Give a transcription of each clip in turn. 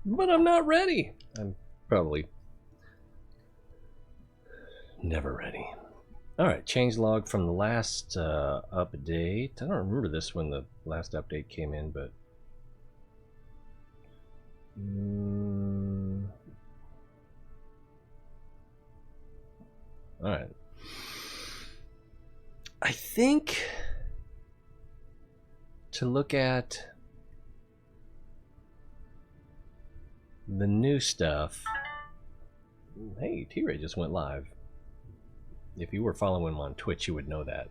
But I'm not ready. I'm probably never ready. Alright, changelog from the last update. I don't remember this when the last update came in, but... Alright. I think to look at the new stuff... Hey, T-Ray just went live. If you were following him on Twitch, you would know that.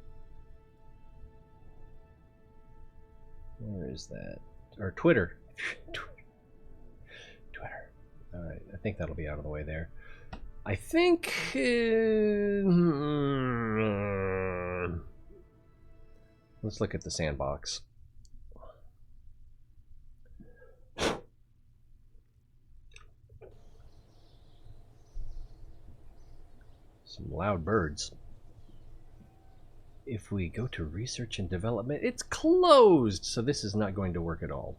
Where is that? Or Twitter. Twitter. Alright, I think that'll be out of the way there. I think... let's look at the sandbox. Some loud birds. If we go to research and development, it's closed, so this is not going to work at all.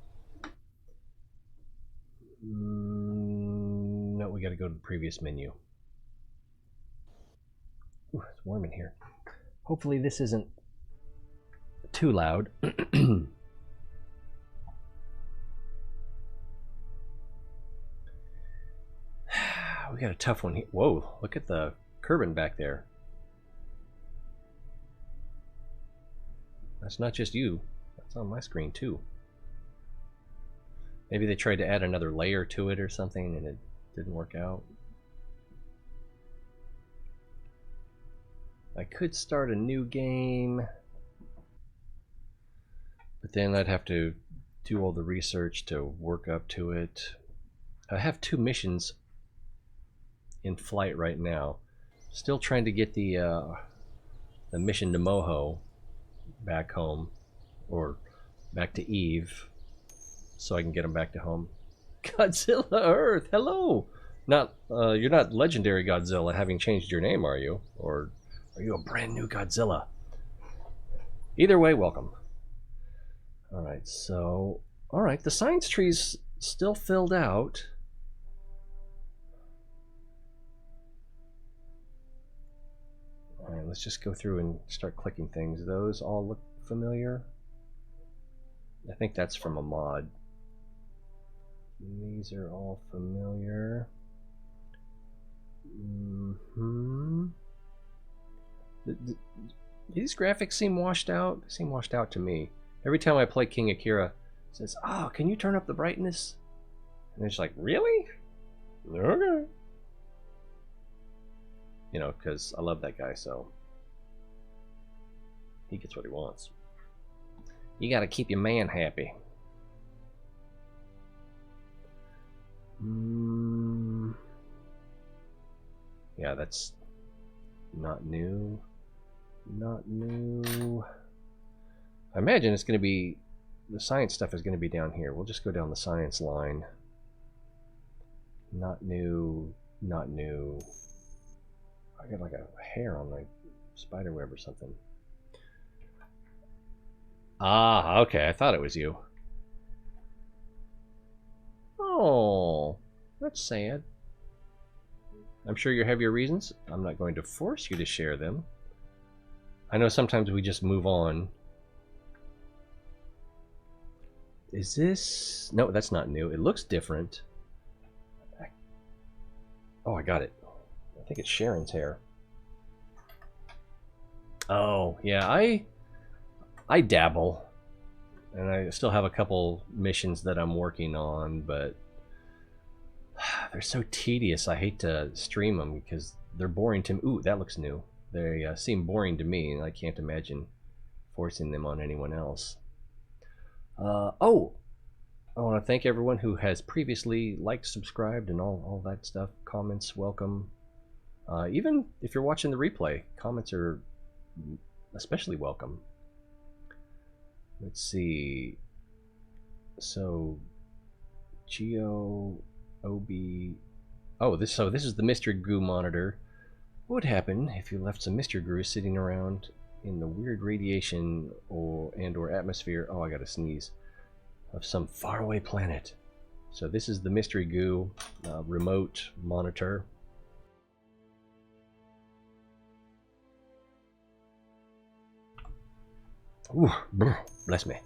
No, we got to go to the previous menu. Ooh, it's warm in here. Hopefully this isn't too loud. We got a tough one here. Whoa, look at the Kerbal back there. That's not just you. That's on my screen too. Maybe they tried to add another layer to it or something and it didn't work out. I could start a new game, but then I'd have to do all the research to work up to it. I have 2 missions in flight right now. Still trying to get the mission to Moho back home, or back to Eve, so I can get him back to home. Godzilla Earth, hello! Not you're not legendary Godzilla, having changed your name, are you? Or are you a brand new Godzilla? Either way, welcome. Alright, so... Alright, the science tree's still filled out. Alright, let's just go through and start clicking things. Those all look familiar. I think that's from a mod. These are all familiar. These graphics seem washed out. They seem washed out to me. Every time I play King Akira, it says, "Oh, can you turn up the brightness?" And it's like, really? Okay. You know, because I love that guy, so he gets what he wants. You gotta keep your man happy. Yeah, that's not new. Not new. I imagine it's going to be... the science stuff is going to be down here. We'll just go down the science line. Not new. Not new. I got like a hair on my spider web or something. Ah, okay. I thought it was you. Oh, that's sad. I'm sure you have your reasons. I'm not going to force you to share them. I know sometimes we just move on. Is this... no, that's not new. It looks different. Oh, I got it. I think it's Sharon's hair. Oh, yeah, I dabble. And I still have a couple missions that I'm working on, but they're so tedious. I hate to stream them because they're boring to me. Ooh, that looks new. They seem boring to me, and I can't imagine forcing them on anyone else. Oh, I want to thank everyone who has previously liked, subscribed, and all that stuff. Comments, welcome. Even if you're watching the replay, comments are especially welcome. Let's see. So, Geo, OB. Oh, this is the Mystery Goo monitor. What would happen if you left some Mystery Goo sitting around in the weird radiation or atmosphere? Oh, I gotta sneeze. Of some faraway planet. So this is the Mystery Goo remote monitor. Ooh, bless me.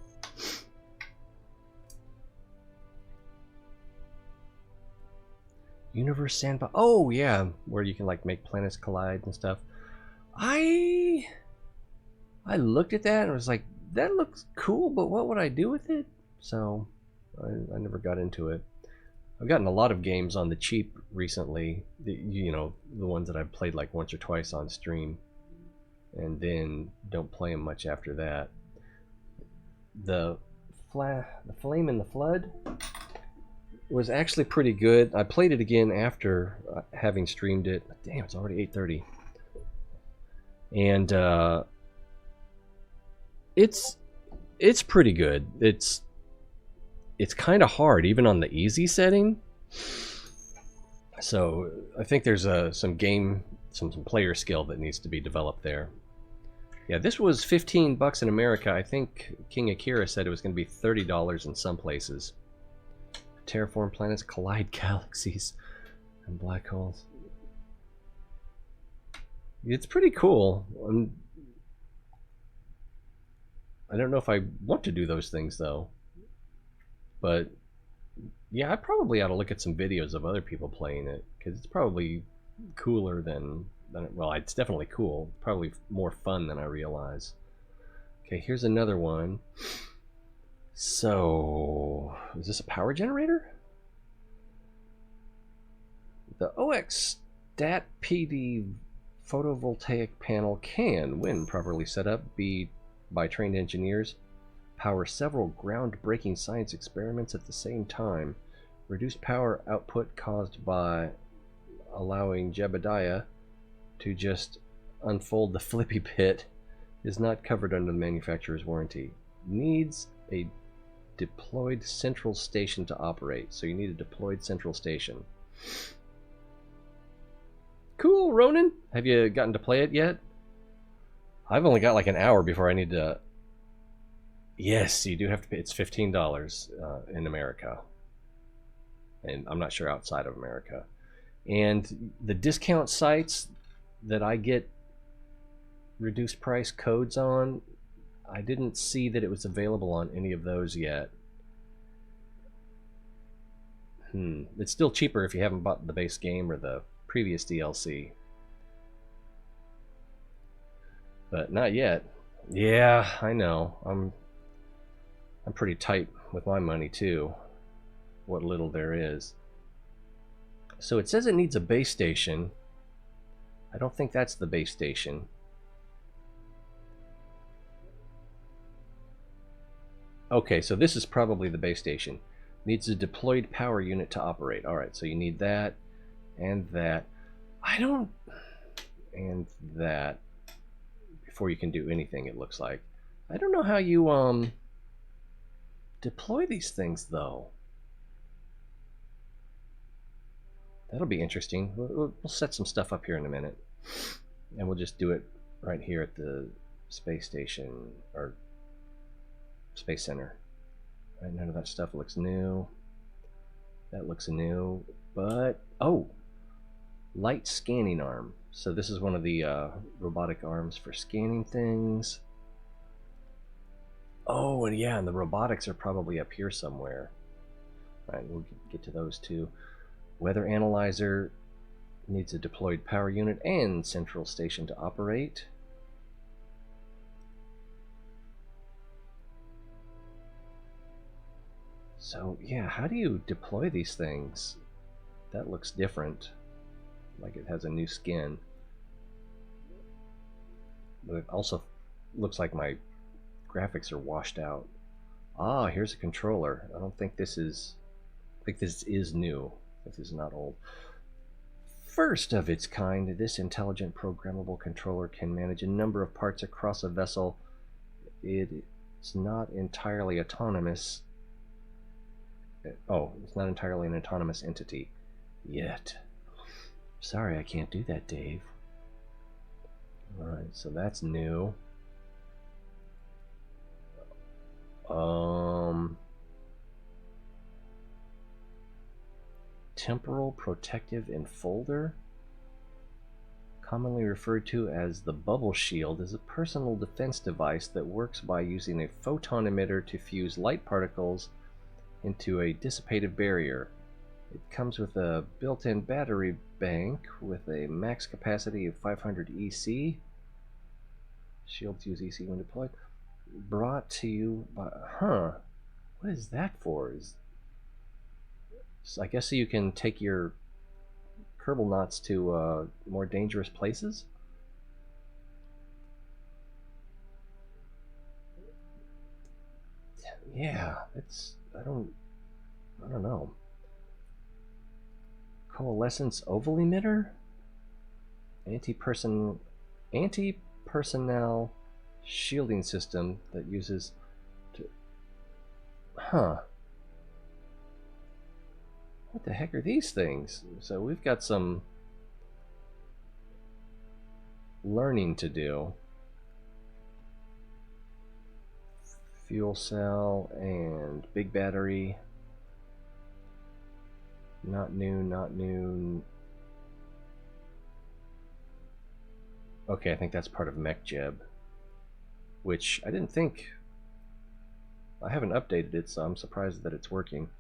Universe Sandbox. Oh yeah, where you can like make planets collide and stuff. I looked at that and was like, that looks cool, but what would I do with it? So I never got into it. I've gotten a lot of games on the cheap recently. You know, the ones that I've played like once or twice on stream, and then don't play them much after that. The Flame in the Flood was actually pretty good. I played it again after having streamed it. Damn, it's already 8:30, and it's pretty good. It's kind of hard even on the easy setting. So I think there's some player skill that needs to be developed there. Yeah, this was $15 in America. I think King Akira said it was going to be $30 in some places. Terraform planets, collide galaxies, and black holes. It's pretty cool. I don't know if I want to do those things though. But yeah, I probably ought to look at some videos of other people playing it, because it's probably cooler than well, it's definitely cool. Probably more fun than I realize. Okay, here's another one. So, is this a power generator? The OX Stat PD photovoltaic panel can, when properly set up, by trained engineers, power several groundbreaking science experiments at the same time. Reduced power output caused by allowing Jebediah to just unfold the flippy bit is not covered under the manufacturer's warranty. Needs a deployed central station to operate. So you need a deployed central station. Cool, Ronan. Have you gotten to play it yet? I've only got like an hour before I need to... Yes, you do have to pay. It's $15 in America. And I'm not sure outside of America. And the discount sites that I get reduced price codes on, I didn't see that it was available on any of those yet. It's still cheaper if you haven't bought the base game or the previous DLC. But not yet. Yeah, I know. I'm pretty tight with my money too. What little there is. So it says it needs a base station. I don't think that's the base station. Okay, so this is probably the base station. Needs a deployed power unit to operate. Alright, so you need that and that. And that before you can do anything, it looks like. I don't know how you deploy these things though. That'll be interesting. We'll set some stuff up here in a minute, and we'll just do it right here at the space station or space center. Right, none of that stuff looks new. That looks new, but oh, light scanning arm. So this is one of the robotic arms for scanning things. Oh, and yeah, and the robotics are probably up here somewhere. All right, we'll get to those too. Weather analyzer needs a deployed power unit and central station to operate. So yeah, how do you deploy these things? That looks different, like it has a new skin. But it also looks like my graphics are washed out. Ah, here's a controller. I think this is new. This is not old. First of its kind, this intelligent programmable controller can manage a number of parts across a vessel. It's not entirely autonomous. Oh, it's not entirely an autonomous entity yet. Sorry, I can't do that, Dave. Alright, so that's new. temporal protective enfolder, commonly referred to as the bubble shield, is a personal defense device that works by using a photon emitter to fuse light particles into a dissipative barrier. It comes with a built-in battery bank with a max capacity of 500 EC. Shields use EC when deployed. Brought to you by... What is that for? I guess so you can take your Kerbal knots to more dangerous places? Yeah, it's... I don't know. Coalescence oval emitter? Anti-personnel shielding system that uses... What the heck are these things? So we've got some learning to do. Fuel cell and big battery. Not new, not new. Okay, I think that's part of MechJeb, which I didn't think... I haven't updated it, so I'm surprised that it's working.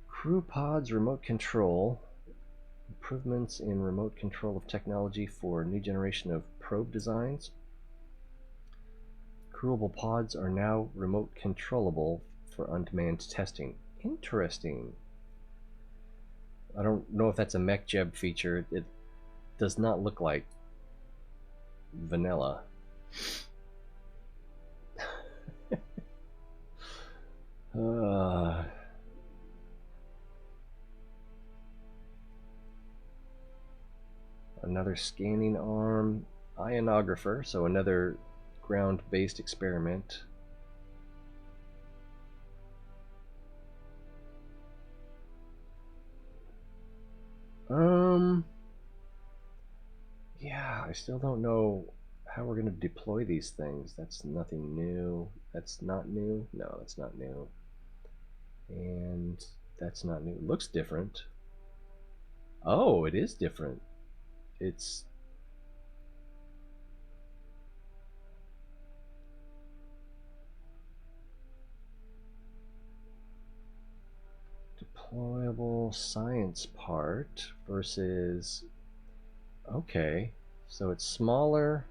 Crew pods remote control. Improvements in remote control of technology for a new generation of probe designs. Crewable pods are now remote controllable for unmanned testing. Interesting. I don't know if that's a MechJeb feature. It does not look like vanilla. Another scanning arm, ionographer, so another ground-based experiment. Yeah, I still don't know how we're going to deploy these things. That's nothing new. That's not new. No, that's not new. And that's not new. It looks different. Oh, it is different. It's... deployable science part versus... Okay, so it's smaller.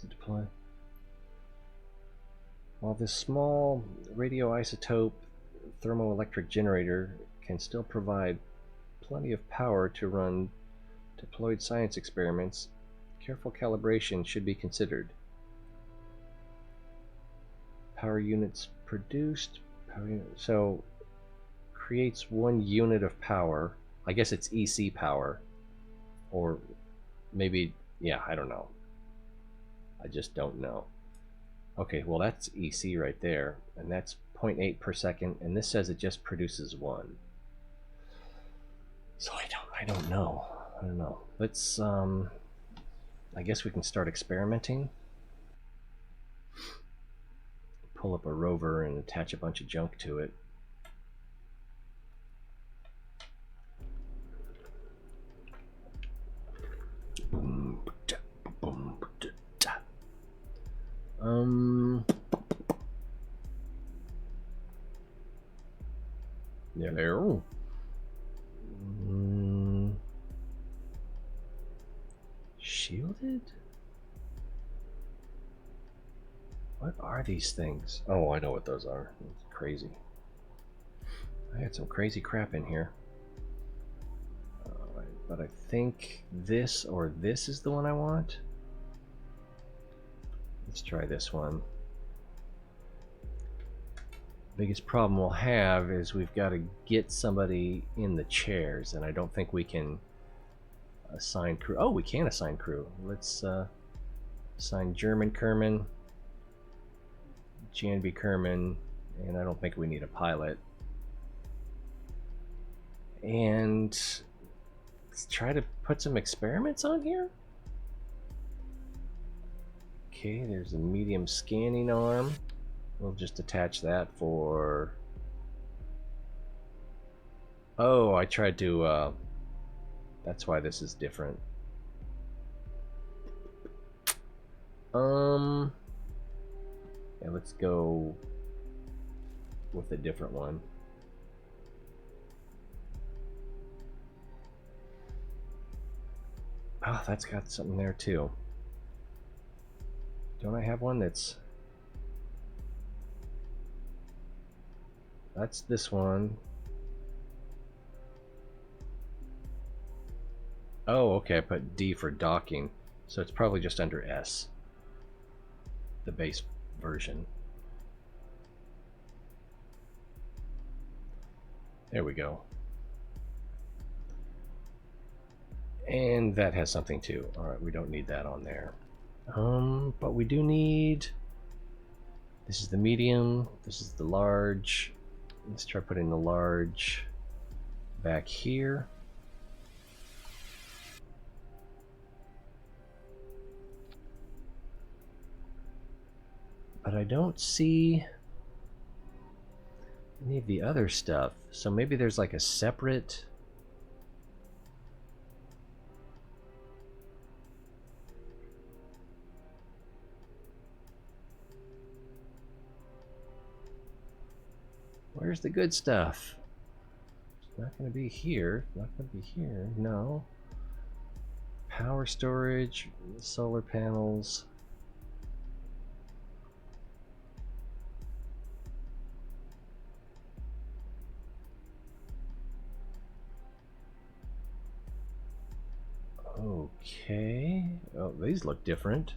To deploy. While this small radioisotope thermoelectric generator can still provide plenty of power to run deployed science experiments, careful calibration should be considered. Power units produced. So creates 1 unit of power. I guess it's EC power, or maybe, yeah, I don't know. I just don't know. Okay, well that's EC right there, and that's 0.8 per second, and this says it just produces 1. So I don't know. I don't know. Let's I guess we can start experimenting. Pull up a rover and attach a bunch of junk to it. Hello. Shielded? What are these things? Oh, I know what those are. It's crazy. I had some crazy crap in here. But I think this or this is the one I want. Let's try this one. Biggest problem we'll have is we've got to get somebody in the chairs, and I don't think we can assign crew. Oh, we can assign crew. Let's assign German Kerman, Janby Kerman, and I don't think we need a pilot. And let's try to put some experiments on here. Okay, there's a medium scanning arm. We'll just attach that for Oh, I tried to, that's why this is different. Yeah, let's go with a different one. Oh, that's got something there too. Don't I have one that's this one? Oh, okay, I put D for docking, so it's probably just under S, the base version. There we go. And that has something too. Alright, we don't need that on there. But we do need... This is the medium, this is the large. Let's try putting the large back here. But I don't see any of the other stuff. So maybe there's like a separate... Where's the good stuff? It's not going to be here. It's not going to be here. No. Power storage, solar panels. Okay. Oh, these look different.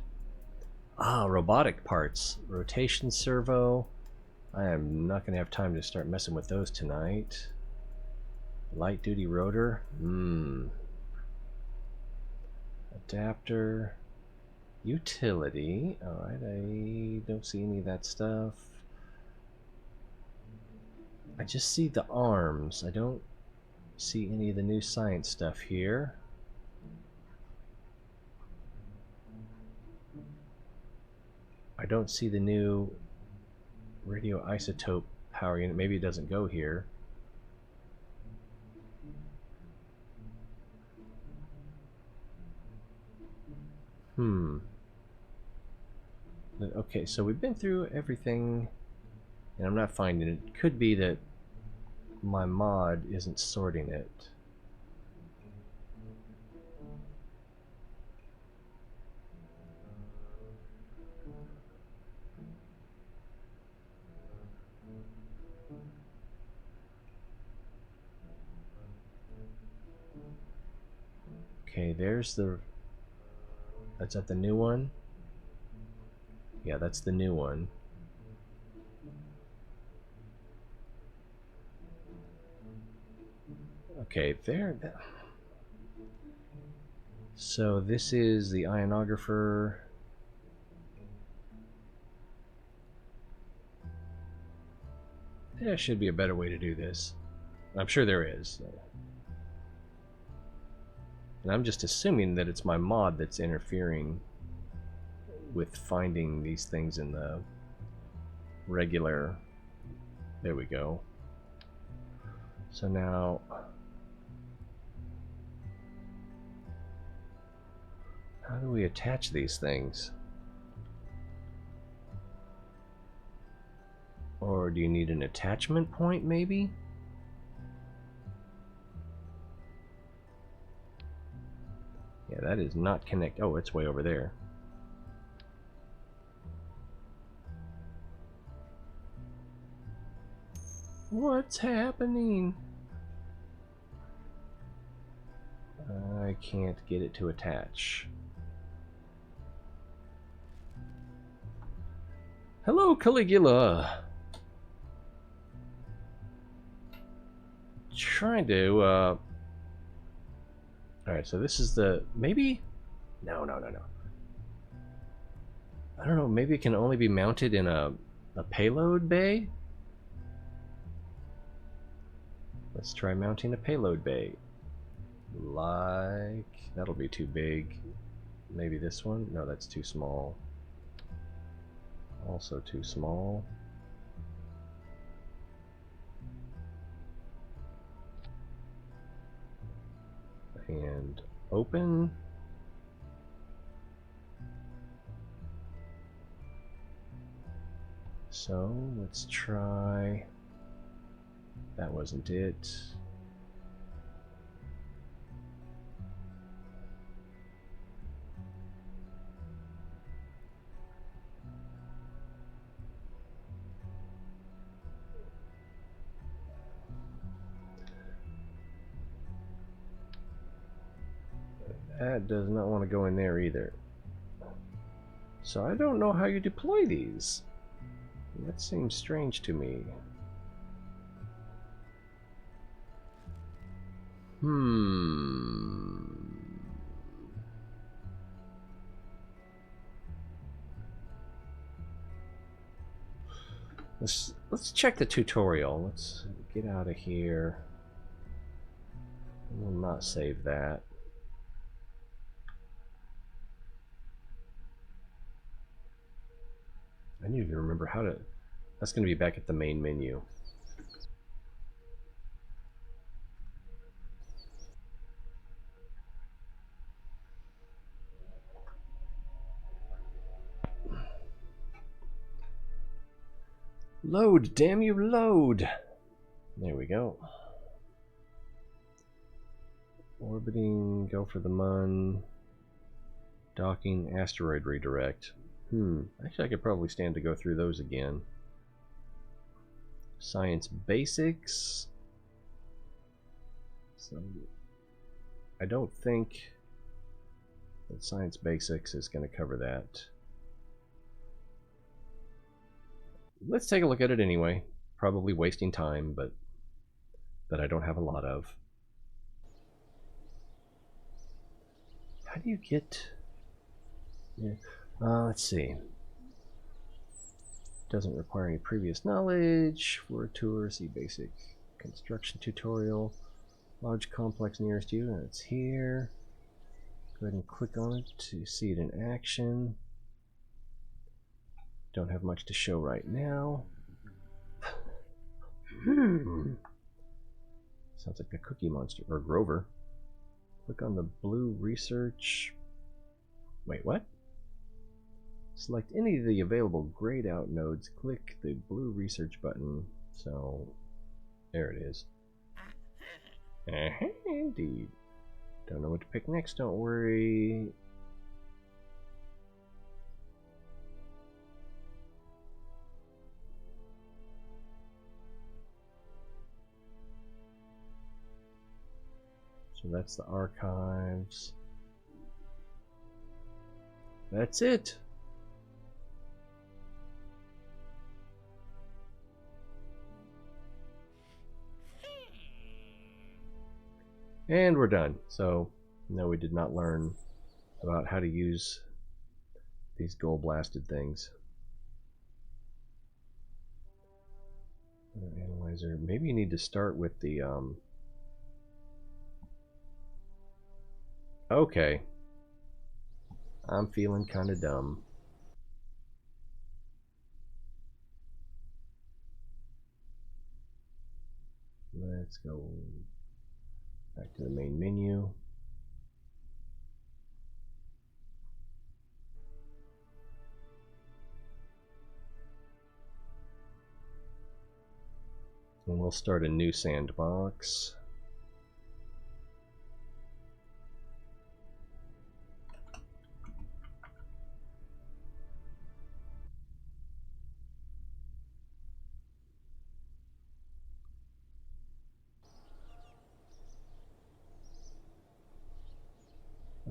Ah, robotic parts. Rotation servo. I am not going to have time to start messing with those tonight. Light duty rotor. Adapter. Utility. Alright, I don't see any of that stuff. I just see the arms. I don't see any of the new science stuff here. I don't see the new radioisotope power unit. Maybe it doesn't go here. Okay, so we've been through everything, and I'm not finding it. It could be that my mod isn't sorting it. Okay, there's the... That's at the new one? Yeah, that's the new one. Okay, there... So this is the ionographer. There should be a better way to do this. I'm sure there is. And I'm just assuming that it's my mod that's interfering with finding these things in the regular... There we go. So now... How do we attach these things? Or do you need an attachment point, maybe? Yeah, that is not connect. Oh, it's way over there. What's happening? I can't get it to attach. Hello, Caligula. Trying to, Alright, so this is the... Maybe? No. I don't know, maybe it can only be mounted in a payload bay? Let's try mounting a payload bay. Like... That'll be too big. Maybe this one? No, that's too small. Also too small. and open. So let's try. That wasn't it. That does not want to go in there either. So I don't know how you deploy these. That seems strange to me. Let's check the tutorial. Let's get out of here. We'll not save that. I need to remember how to. That's going to be back at the main menu. Load, damn you, load! There we go. Orbiting, go for the Mun. Docking, asteroid redirect. Actually I could probably stand to go through those again. Science basics. So I don't think that science basics is going to cover that. Let's take a look at it anyway. Probably wasting time, but that I don't have a lot of. How do you get... Yeah. Let's see. Doesn't require any previous knowledge. For a tour, see basic construction tutorial. Large complex nearest you, and it's here. Go ahead and click on it to see it in action. Don't have much to show right now. Sounds like a Cookie Monster, or Grover. Click on the blue research. Wait, what? Select any of the available grayed out nodes. Click the blue research button. So, there it is. Indeed. Don't know what to pick next, don't worry. So that's the archives. That's it. And we're done. So, no, we did not learn about how to use these gold blasted things. Analyzer. Maybe you need to start with the Okay. I'm feeling kind of dumb. Let's go back to the main menu. And we'll start a new sandbox.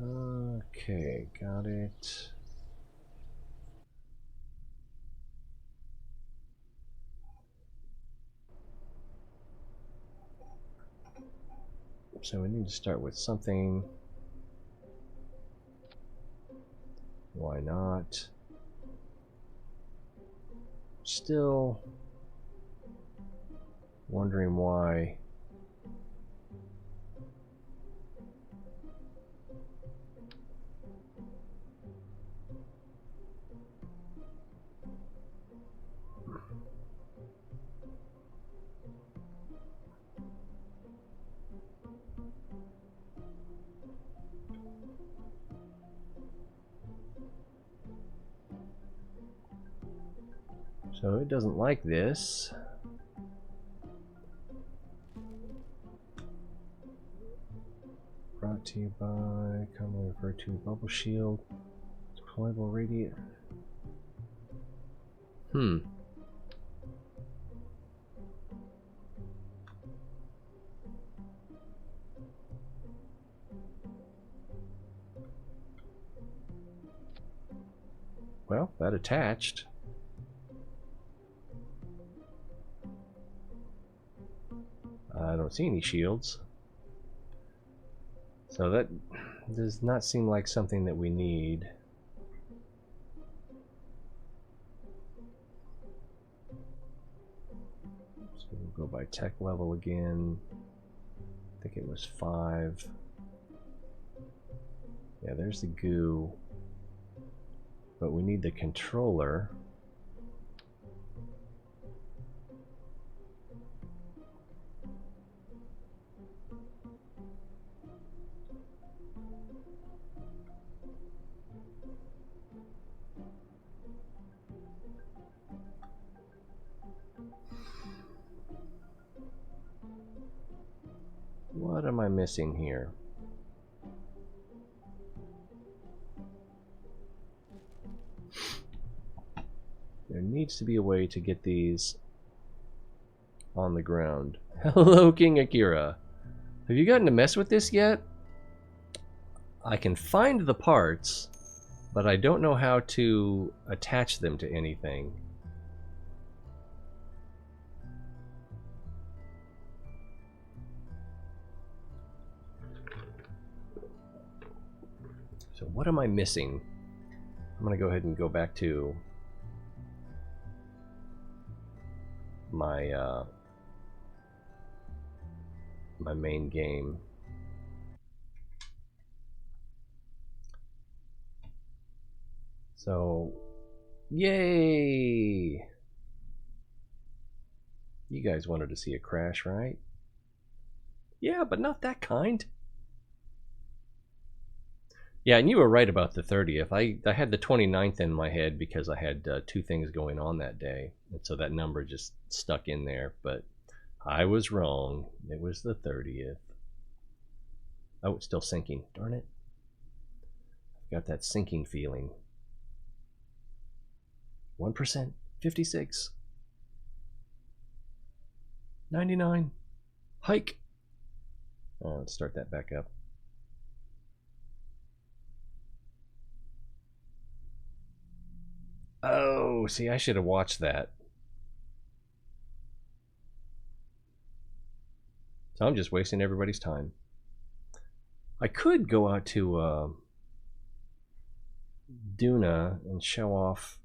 Okay, got it. So we need to start with something. Why not? Still wondering why. So it doesn't like this. Brought to you by, commonly referred to bubble shield, deployable radiant. Well, that attached. I don't see any shields. So that does not seem like something that we need. So we'll go by tech level again. I think it was 5. Yeah, there's the goo. But we need the controller. What am I missing here? There needs to be a way to get these on the ground. Hello, King Akira. Have you gotten to mess with this yet? I can find the parts, but I don't know how to attach them to anything. So what am I missing? I'm gonna go ahead and go back to my my main game. So, yay! You guys wanted to see a crash, right? Yeah, but not that kind. Yeah, and you were right about the 30th. I had the 29th in my head because I had 2 things going on that day. And so that number just stuck in there. But I was wrong. It was the 30th. Oh, it's still sinking. Darn it. I've got that sinking feeling. 1%. 56. 99. Hike. Let's start that back up. Oh, see, I should have watched that. So I'm just wasting everybody's time. I could go out to Duna and show off.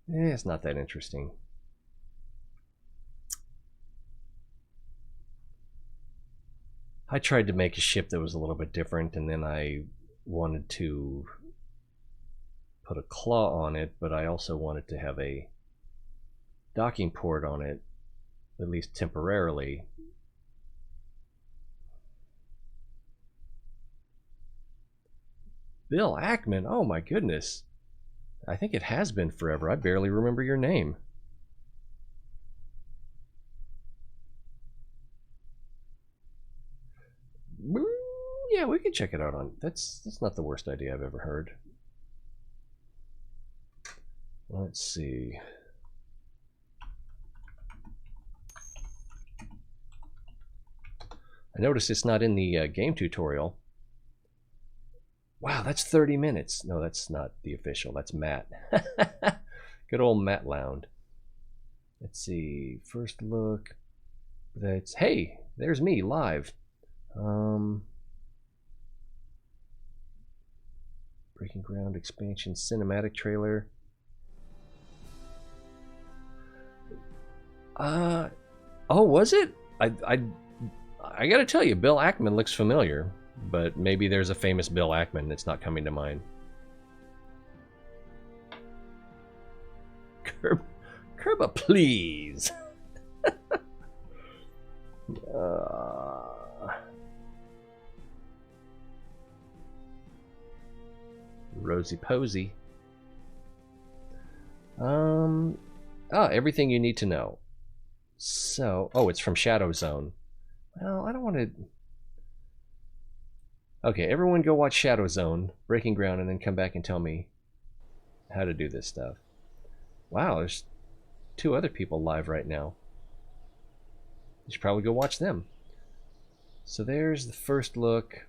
It's not that interesting. I tried to make a ship that was a little bit different, and then I wanted to put a claw on it, but I also wanted to have a docking port on it, at least temporarily. Bill Ackman, oh my goodness. I think it has been forever. I barely remember your name. Yeah, we can check it out on. That's not the worst idea I've ever heard. Let's see. I noticed it's not in the game tutorial. Wow, that's 30 minutes. No, that's not the official. That's Matt. Good old Matt Lound. Let's see. First look. That's, hey, there's me live. Breaking Ground expansion cinematic trailer. Oh, was it? I gotta tell you, Bill Ackman looks familiar, but maybe there's a famous Bill Ackman that's not coming to mind. Kerbal, please. Rosy Posy. Ah, everything you need to know. So, oh, it's from Shadow Zone. Well, I don't want to... Okay, everyone go watch Shadow Zone, Breaking Ground, and then come back and tell me how to do this stuff. Wow, there's 2 other people live right now. You should probably go watch them. So there's the first look.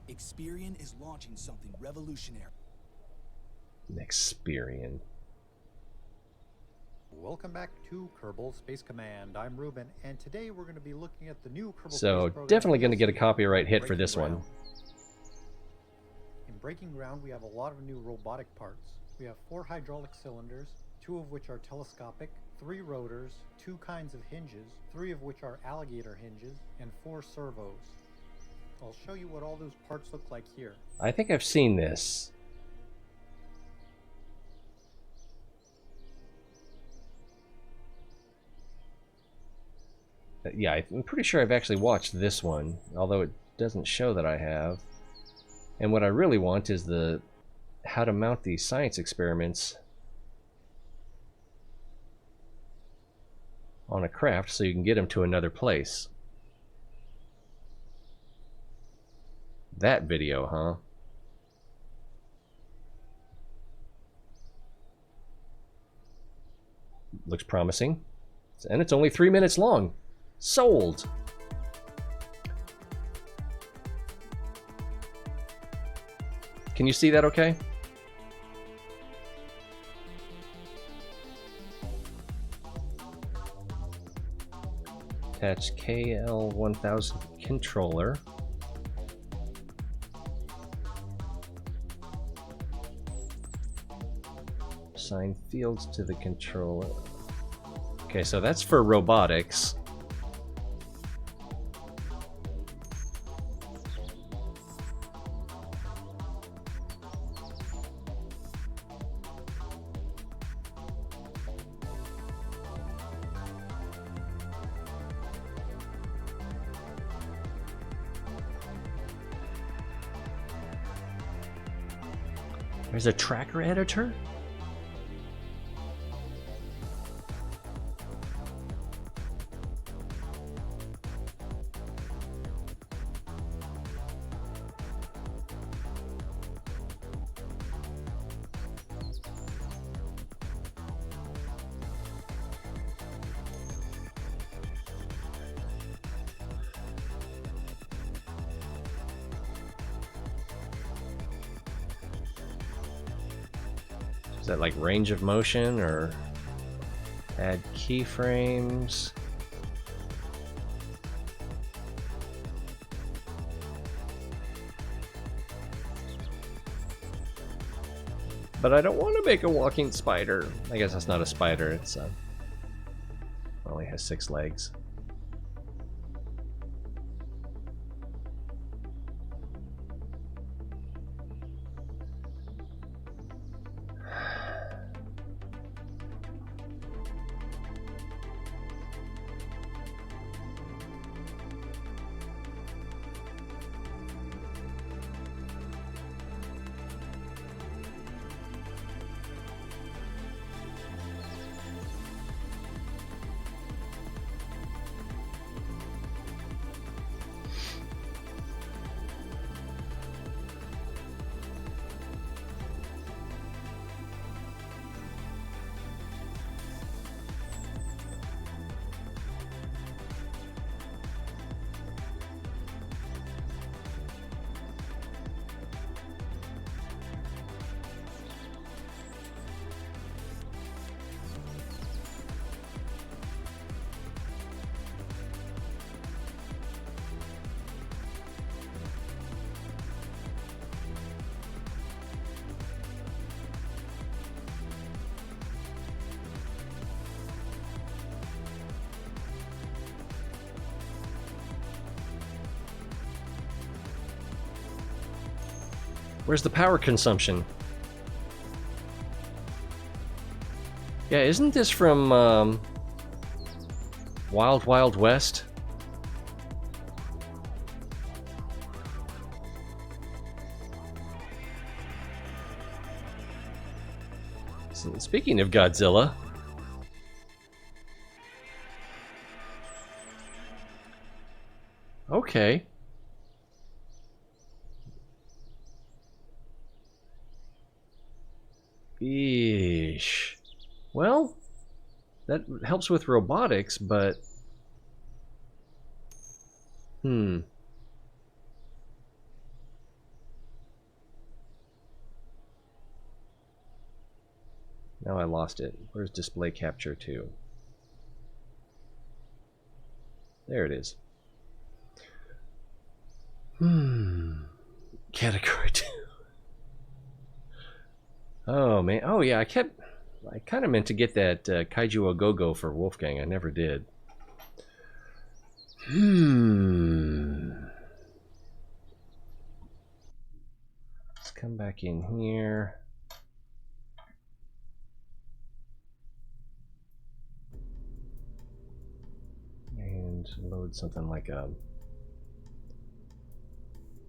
Experian is launching something revolutionary. Experian. Welcome back to Kerbal Space Command. I'm Ruben, and today we're going to be looking at the new Kerbal So Space Program definitely going to get a DLC, copyright hit for this Breaking one. Ground. In Breaking Ground, we have a lot of new robotic parts. We have 4 hydraulic cylinders, 2 of which are telescopic, 3 rotors, 2 kinds of hinges, 3 of which are alligator hinges, and 4 servos. I'll show you what all those parts look like here. I think I've seen this. Yeah, I'm pretty sure I've actually watched this one, although it doesn't show that I have. And what I really want is the how to mount these science experiments on a craft so you can get them to another place. That video, huh? Looks promising. And it's only 3 minutes long. Sold! Can you see that okay? Attach KL1000 controller. Assign fields to the controller. Okay, so that's for robotics. There's a tracker editor? Is that like range of motion or add keyframes? But I don't want to make a walking spider. I guess that's not a spider, it's only has 6 legs. Where's the power consumption? Yeah, isn't this from Wild Wild West? So, speaking of Godzilla, okay. Eesh. Well, that helps with robotics, but now I lost it. Where's display capture 2? There it is. Category 2. Oh man. Oh yeah, I kind of meant to get that Kaiju A Go-Go for Wolfgang. I never did. Let's come back in here. And load something like a...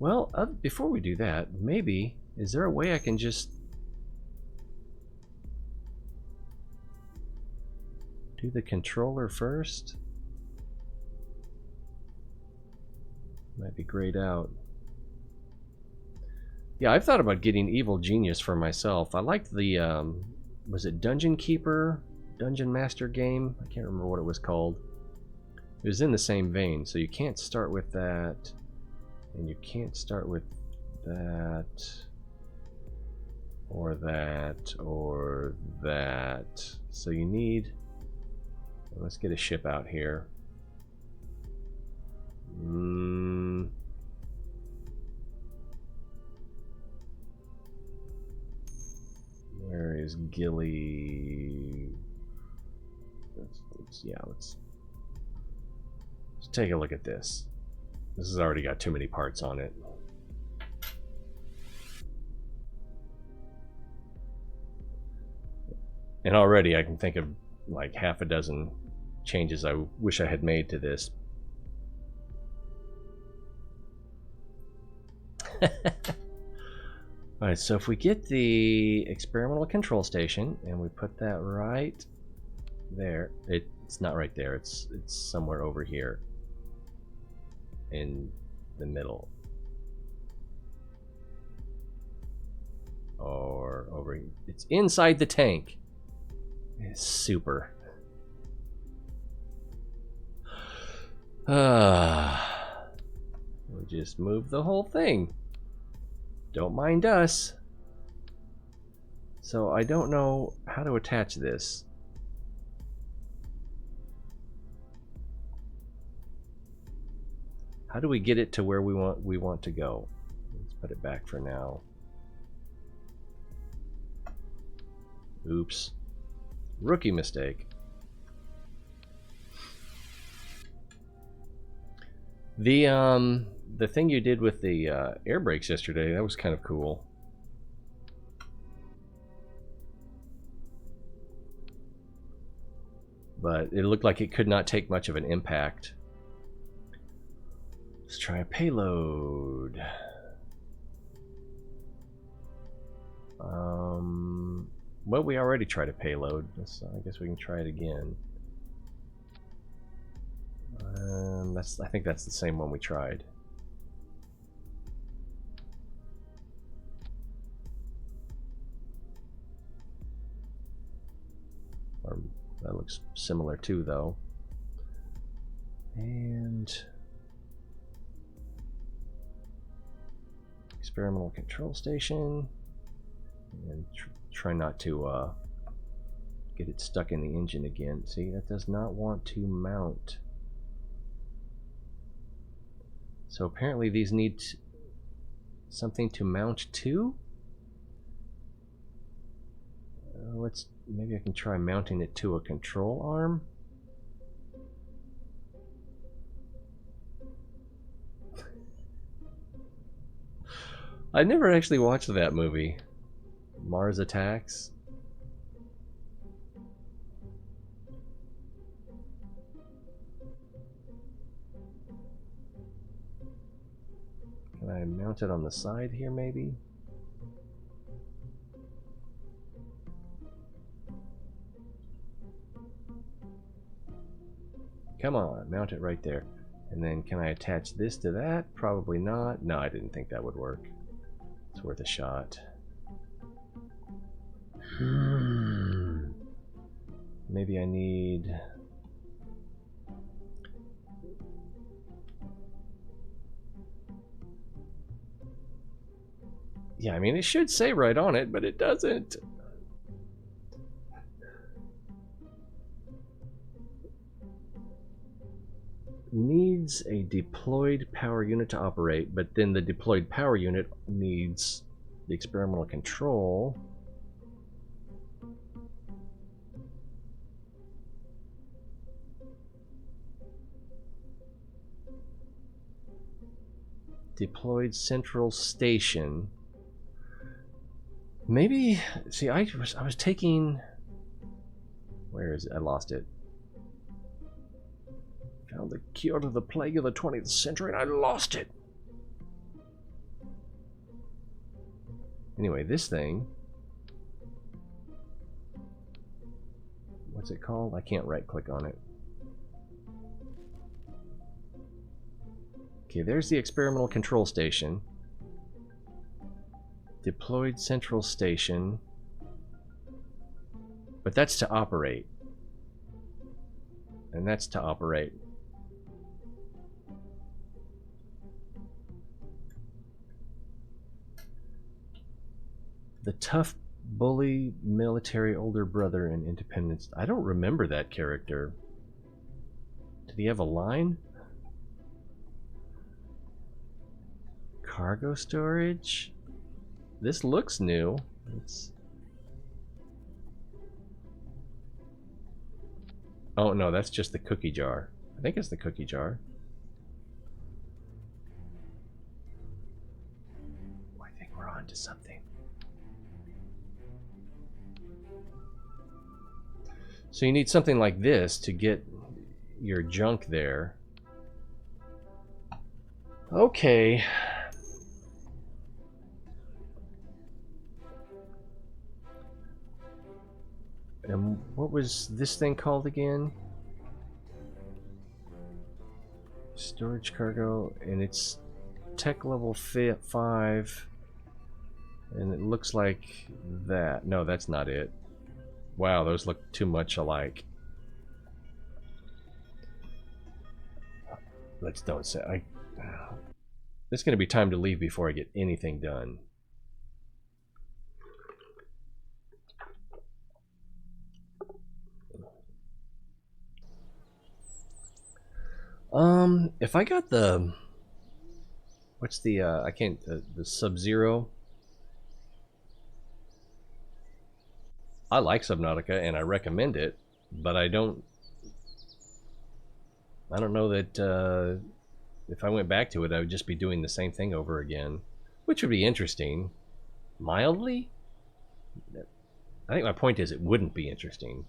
Well, before we do that, maybe, is there a way I can just do the controller first? Might be grayed out. Yeah, I've thought about getting Evil Genius for myself. I liked the, was it Dungeon Keeper? Dungeon Master game? I can't remember what it was called. It was in the same vein, so you can't start with that, and you can't start with that, or that, or that. So you need... Let's get a ship out here. Where is Gilly? Let's take a look at this. This has already got too many parts on it. And already I can think of like half a dozen changes I wish I had made to this. Alright, so if we get the experimental control station and we put that right there, it's not right there, it's somewhere over here in the middle. Or over here. It's inside the tank. It's super. We just moved the whole thing. Don't mind us. So I don't know how to attach this. How do we get it to where we want to go? Let's put it back for now. Oops. Rookie mistake. The thing you did with the air brakes yesterday, that was kind of cool. But it looked like it could not take much of an impact. Let's try a payload. Well, we already tried a payload. I guess we can try it again. I think that's the same one we tried. That looks similar too, though. And experimental control station, and try not to get it stuck in the engine again. See, that does not want to mount. So apparently these need something to mount to. Maybe I can try mounting it to a control arm. I never actually watched that movie, Mars Attacks. Can I mount it on the side here, maybe? Come on, mount it right there. And then can I attach this to that? Probably not. No, I didn't think that would work. It's worth a shot. Maybe I need... Yeah, I mean, it should say right on it, but it doesn't. Needs a deployed power unit to operate, but then the deployed power unit needs the experimental control. Deployed central station. Maybe, see, I was taking, where is it? I lost it. Found the cure to the plague of the 20th century and I lost it. Anyway, this thing, what's it called? I can't right click on it. Okay, there's the experimental control station. Deployed central station. But that's to operate. And that's to operate. The tough bully military older brother in Independence. I don't remember that character. Did he have a line? Cargo storage? This looks new. Oh no, that's just the cookie jar. I think it's the cookie jar. I think we're on to something. So you need something like this to get your junk there. Okay. And what was this thing called again? Storage cargo, and it's tech level 5, and it looks like that. No, that's not it. Wow, those look too much alike. Let's don't say. It's going to be time to leave before I get anything done. If I got the, what's the, I can't, the Sub-Zero. I like Subnautica and I recommend it, but I don't know that if I went back to it, I would just be doing the same thing over again, which would be interesting. Mildly? I think my point is it wouldn't be interesting.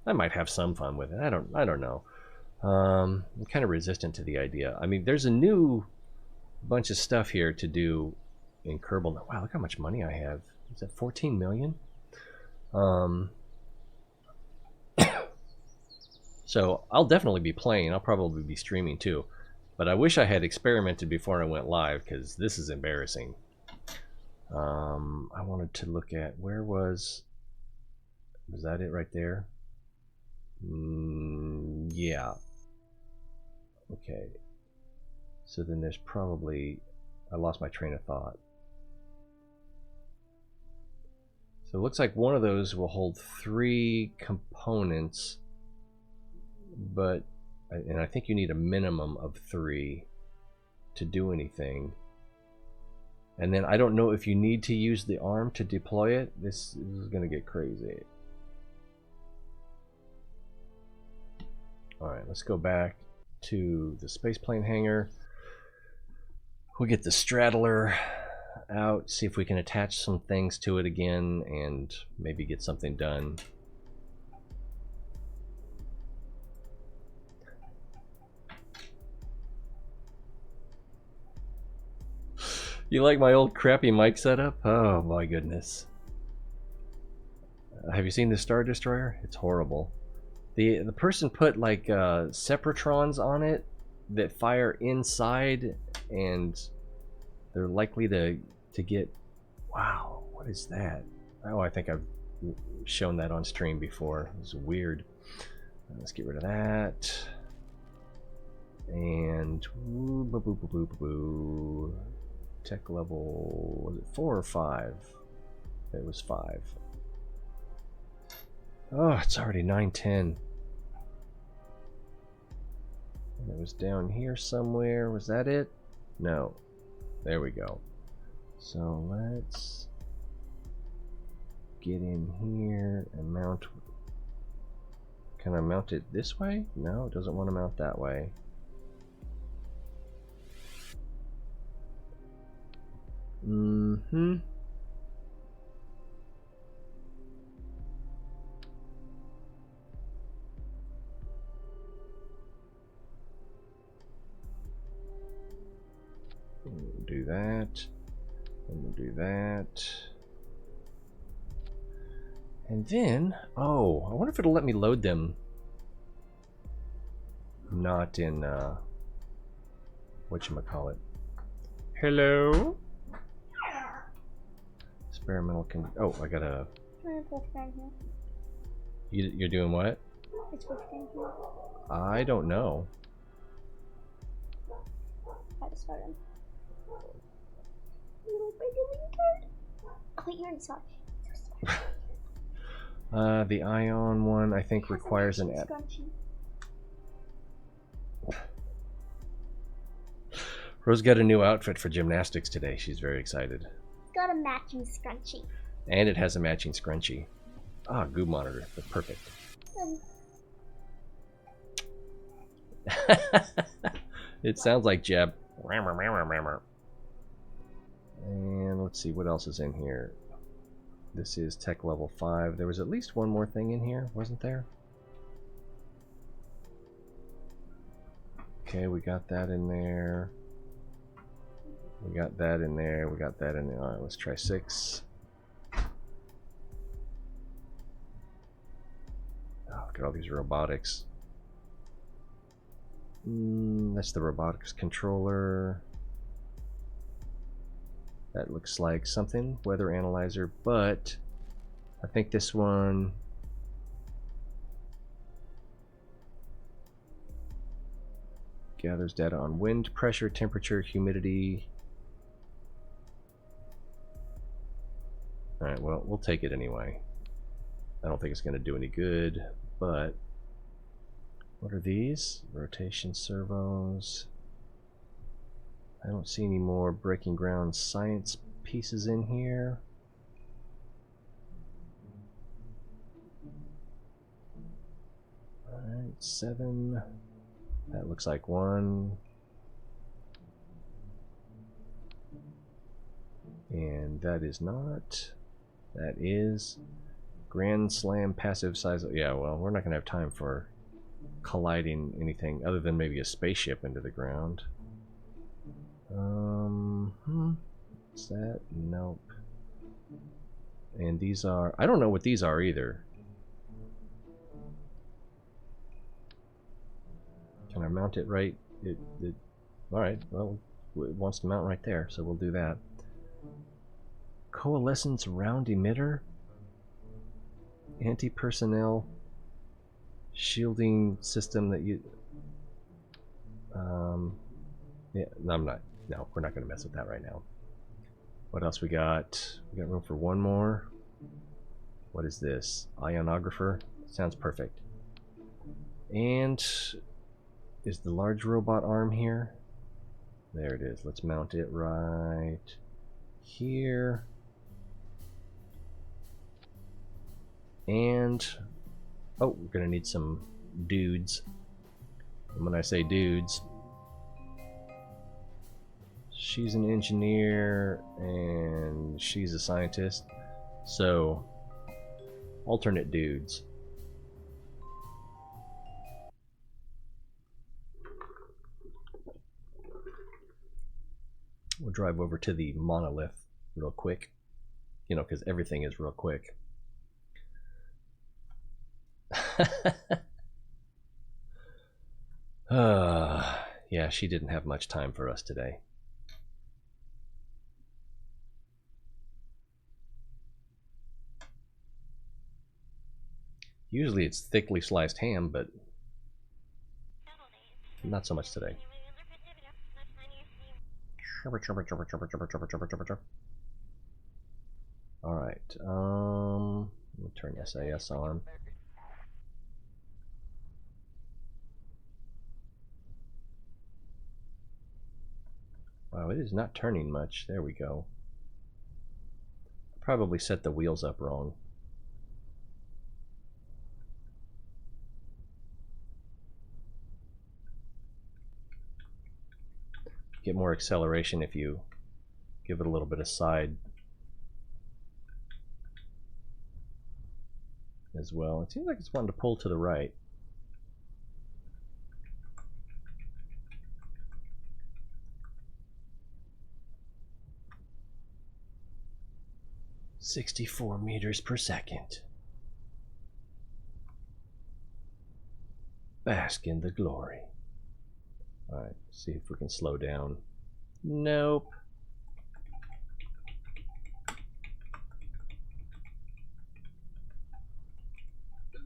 I might have some fun with it. I don't know. I'm kind of resistant to the idea. I mean, there's a new bunch of stuff here to do in Kerbal. Wow, look how much money I have. Is that 14 million? So I'll definitely be playing. I'll probably be streaming too. But I wish I had experimented before I went live, because this is embarrassing. I wanted to look at, where was that it right there? Yeah. Okay. So then there's probably, I lost my train of thought. So it looks like one of those will hold 3 components, but, and I think you need a minimum of 3 to do anything. And then I don't know if you need to use the arm to deploy it. This is going to get crazy. Alright, let's go back to the spaceplane hangar. We'll get the straddler out, see if we can attach some things to it again, and maybe get something done. You like my old crappy mic setup? Oh my goodness. Have you seen the Star Destroyer? It's horrible. The person put like separatrons on it that fire inside, and they're likely to get. Wow, what is that? Oh, I think I've shown that on stream before. It was weird. Let's get rid of that. And tech level, was it 4 or 5? It was 5. Oh, it's already 9:10. And it was down here somewhere. Was that it? No. There we go. So let's get in here and mount. Can I mount it this way? No, it doesn't want to mount that way. Mm-hmm. We'll do that. And we'll do that. And then, oh, I wonder if it'll let me load them. Not in, whatchamacallit. Hello? Experimental oh, I gotta... You're doing what? I don't know. I just started. Oh, wait, you already saw it. The ion one, I think, requires an... Rose got a new outfit for gymnastics today. She's very excited. It's got a matching scrunchie. And it has a matching scrunchie. Ah, Goob monitor. That's perfect. It sounds like Jeb. And let's see what else is in here. This is tech level 5. There was at least one more thing in here, wasn't there? Okay, we got that in there. We got that in there. We got that in there. Alright, let's try 6. Oh, look at all these robotics. That's the robotics controller. That looks like something. Weather analyzer, but I think this one... gathers data on wind, pressure, temperature, humidity. Alright, well, we'll take it anyway. I don't think it's going to do any good, but... what are these? Rotation servos. I don't see any more breaking ground science pieces in here. Alright, 7. That looks like 1. And that is not. That is. Grand Slam passive size. Yeah, well, we're not going to have time for colliding anything other than maybe a spaceship into the ground. What's that? Nope. And these are... I don't know what these are either. Can I mount it right? Alright, well, it wants to mount right there, so we'll do that. Coalescence round emitter? Anti-personnel shielding system that you... yeah, no, I'm not. No, we're not going to mess with that right now. What else we got? We got room for one more. What is this? Ionographer? Sounds perfect. And is the large robot arm here? There it is. Let's mount it right here. And oh, we're gonna need some dudes. And when I say dudes, she's an engineer and she's a scientist, so alternate dudes. We'll drive over to the monolith real quick, you know, because everything is real quick. Yeah, she didn't have much time for us today. Usually it's thickly sliced ham, but not so much today. Alright, let me turn SAS on. Wow, it is not turning much. There we go. Probably set the wheels up wrong. Get more acceleration if you give it a little bit of side as well. It seems like it's wanting to pull to the right. "64 meters per second. Bask in the glory." Alright, see if we can slow down. Nope.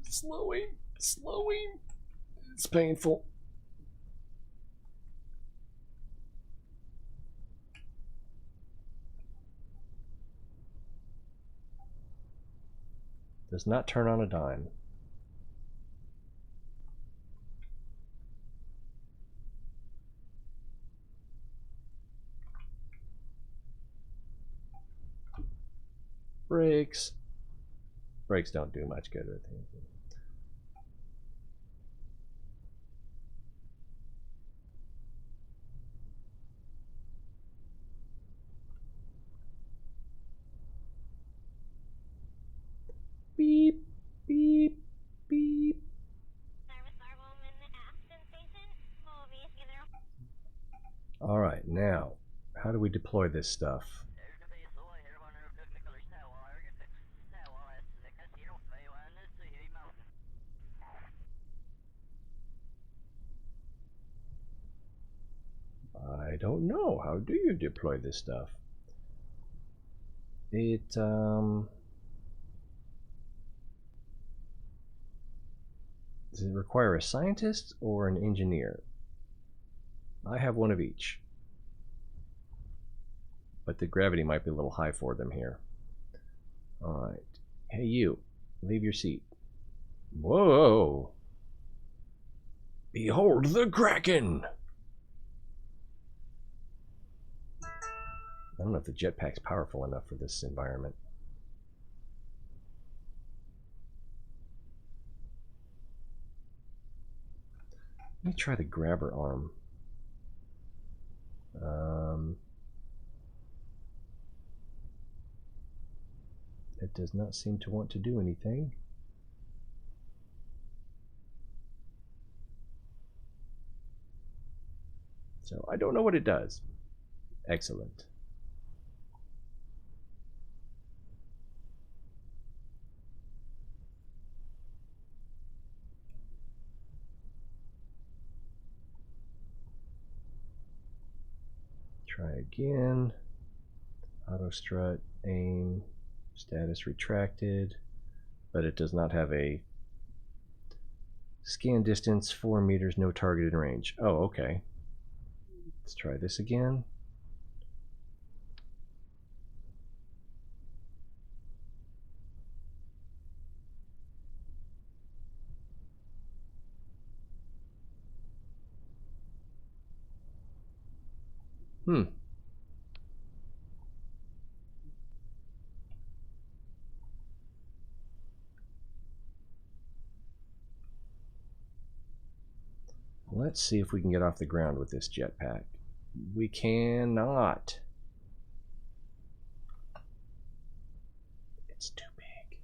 Slowing. It's painful. Does not turn on a dime. Brakes. Brakes don't do much good, I think. Beep, beep, beep. Alright, now, how do we deploy this stuff? I don't know. How do you deploy this stuff? Does it require a scientist or an engineer? I have one of each. But the gravity might be a little high for them here. Alright. Hey you, leave your seat. Whoa! Behold the Kraken! I don't know if the jetpack's powerful enough for this environment. Let me try the grabber arm. It does not seem to want to do anything. So I don't know what it does. Excellent. Try again. Auto strut, aim, status retracted, but it does not have a scan distance, 4 meters, no targeted range. Oh, okay. Let's try this again. Let's see if we can get off the ground with this jetpack. We cannot. It's too big.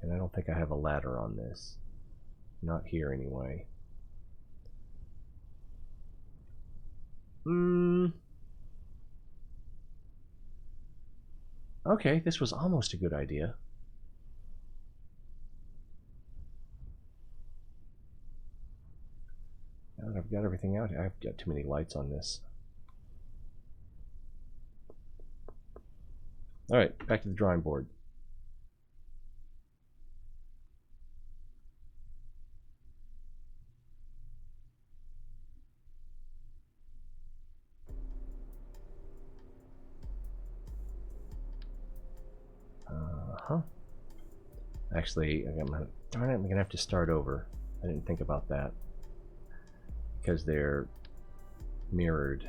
And I don't think I have a ladder on this. Not here anyway. Okay, this was almost a good idea. we got everything out. I've got too many lights on this. Alright, back to the drawing board. Actually, darn it, I'm gonna have to start over. I didn't think about that. Because they're mirrored.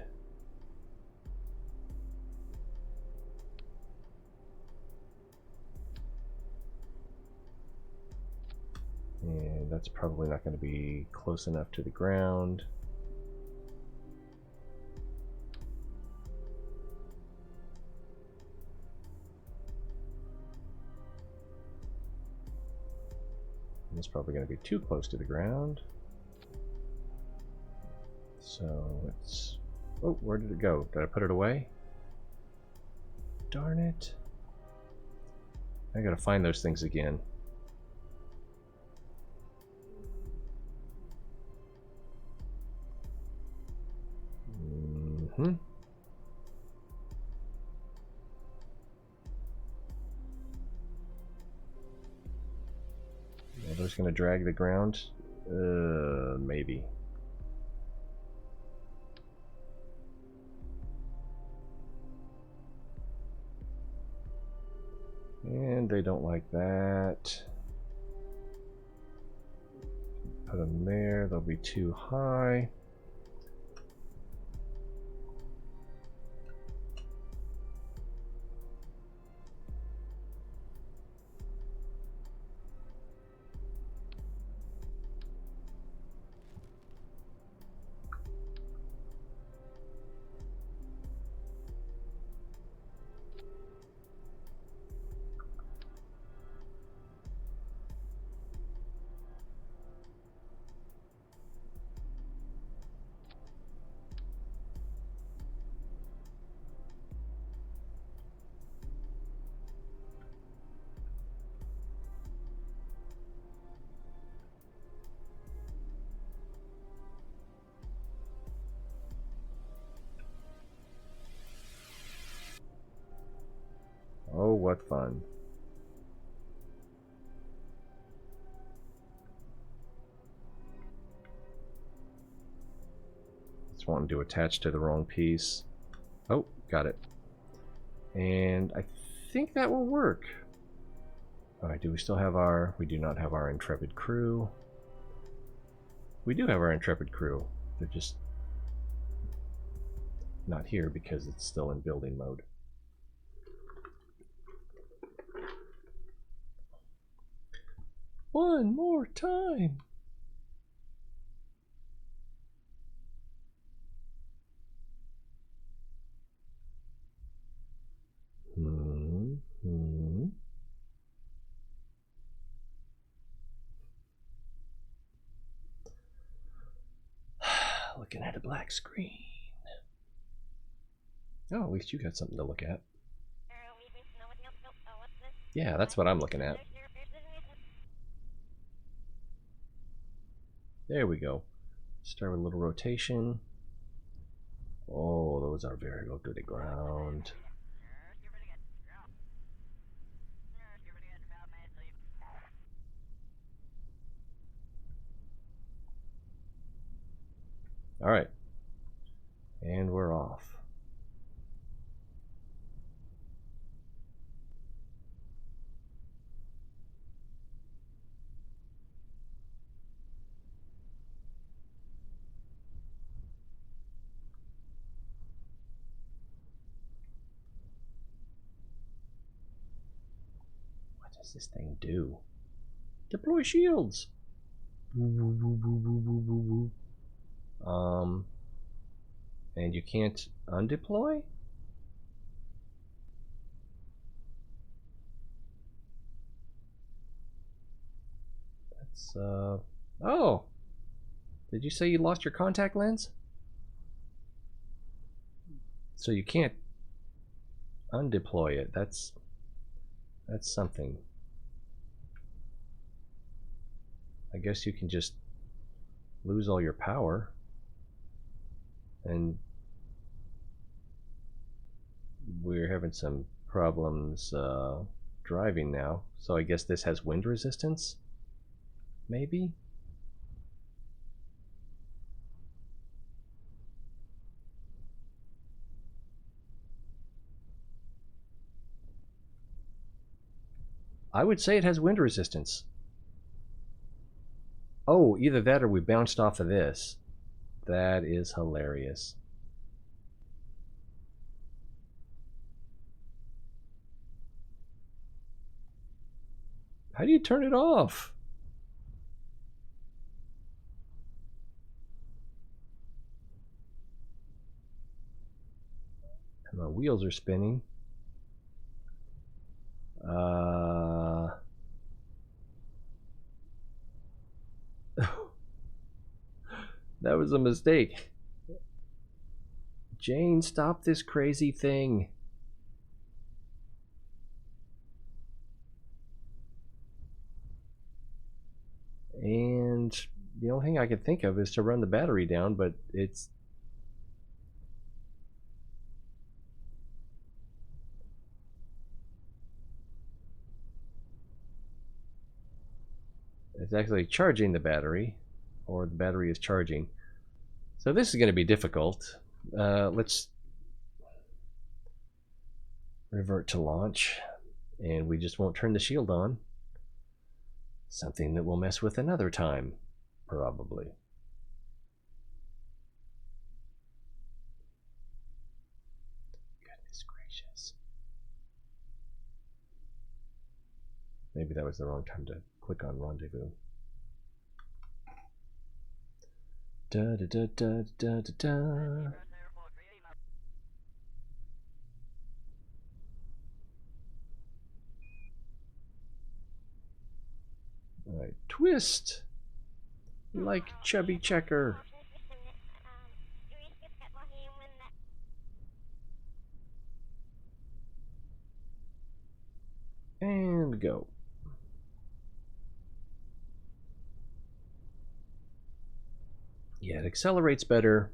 And that's probably not going to be close enough to the ground. And it's probably going to be too close to the ground. So let's... Oh, where did it go? Did I put it away? Darn it. I gotta find those things again. Mm-hmm. Are those gonna drag the ground? Maybe. And they don't like that. Put them there, they'll be too high. Oh, what fun. Just wanting to attach to the wrong piece. Oh, got it. And I think that will work. Alright, do we still have our... We do not have our intrepid crew. We do have our intrepid crew. They're just not here because it's still in building mode. One more time. Looking at a black screen. Oh, at least you got something to look at. Yeah, that's what I'm looking at. There we go. Start with a little rotation. Oh, those are very low to the ground. Alright. And we're off. What does this thing do? Deploy shields! And you can't undeploy? That's, oh! Did you say you lost your contact lens? So you can't undeploy it. That's something. I guess you can just lose all your power. And we're having some problems driving now. So I guess this has wind resistance? Maybe? I would say it has wind resistance. Oh, either that or we bounced off of this. That is hilarious. How do you turn it off? And my wheels are spinning. That was a mistake. Jane, stop this crazy thing. And the only thing I can think of is to run the battery down, but it's actually charging the battery, or the battery is charging. So this is going to be difficult. Let's revert to launch, and we just won't turn the shield on. Something that we'll mess with another time, probably. Goodness gracious. Maybe that was the wrong time to click on rendezvous. Da da da da da da da. Alright, twist! Like Chubby Checker. And go. Yeah, it accelerates better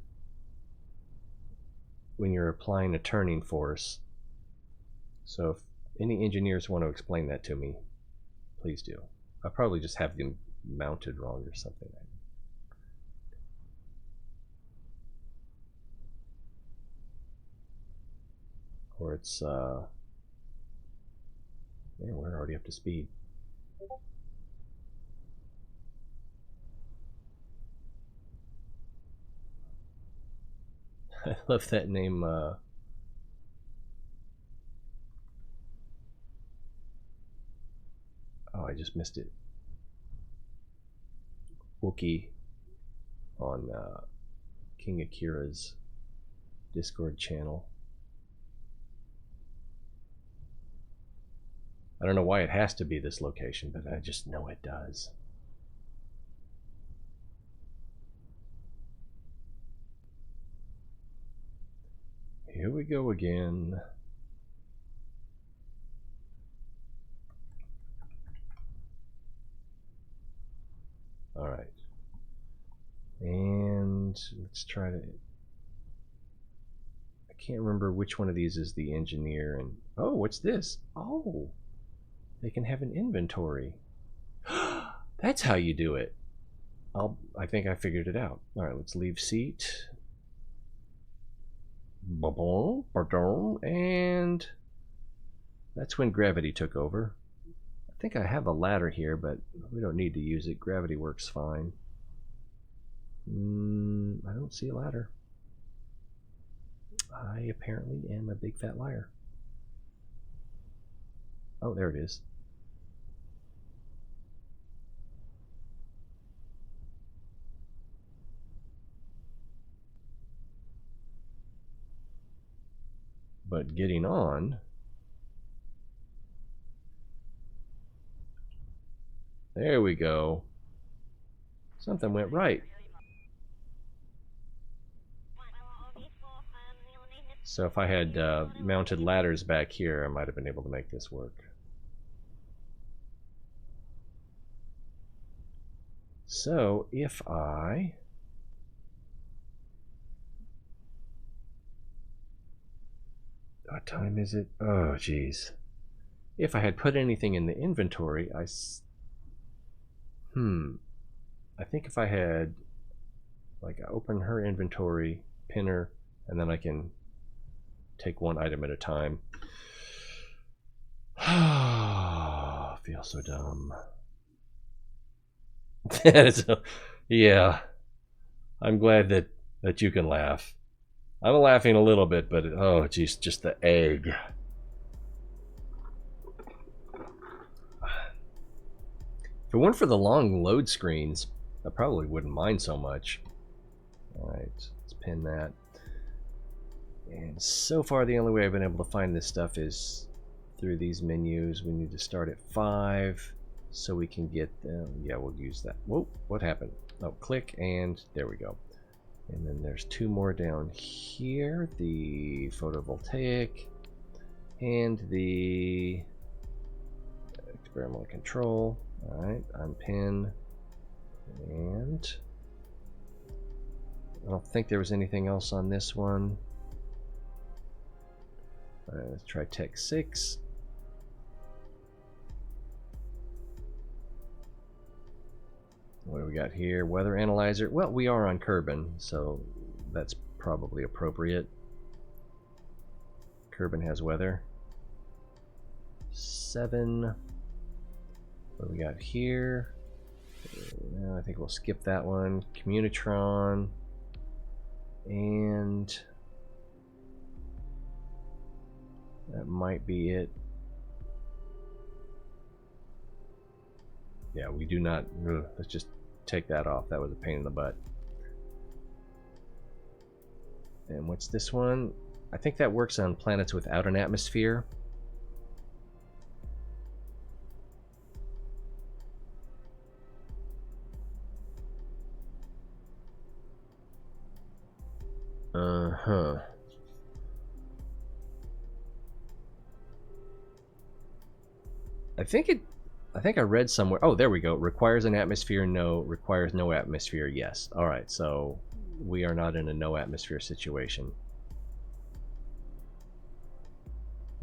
when you're applying a turning force. So if any engineers want to explain that to me, please do. I'll probably just have them mounted wrong or something. Or it's, yeah, we're already up to speed. I love that name, oh, I just missed it. Wookie on King Akira's Discord channel. I don't know why it has to be this location, but I just know it does. Here we go again. All right. And let's try to... I can't remember which one of these is the engineer. And oh, what's this? Oh, they can have an inventory. That's how you do it. I think I figured it out. All right, let's leave seat. And that's when gravity took over. I think I have a ladder here, but we don't need to use it. Gravity works fine. I don't see a ladder. I apparently am a big fat liar. Oh, there it is. But getting on... There we go. Something went right. So if I had mounted ladders back here, I might have been able to make this work. So if I What time is it? Oh, geez. If I had put anything in the inventory, I think if I had, like, open her inventory, pin her, and then I can take one item at a time. I feel so dumb. Yeah. I'm glad that you can laugh. I'm laughing a little bit, but oh, geez, just the egg. If it weren't for the long load screens, I probably wouldn't mind so much. Alright, let's pin that. And so far, the only way I've been able to find this stuff is through these menus. We need to start at 5 so we can get them. Yeah, we'll use that. Whoa, what happened? Oh, click, and there we go. And then there's 2 more down here. The photovoltaic and the experimental control. Alright, unpin. And I don't think there was anything else on this one. Alright, let's try Tech 6. What do we got here? Weather analyzer. Well, we are on Kerbal, so that's probably appropriate. Kerbal has weather. 7. What do we got here? I think we'll skip that one. Communitron. And that might be it. Yeah, we do not. Let's just take that off. That was a pain in the butt. And what's this one? I think that works on planets without an atmosphere. Uh-huh. I think I read somewhere. Oh, there we go. Requires an atmosphere, no. Requires no atmosphere, yes. All right, so we are not in a no atmosphere situation.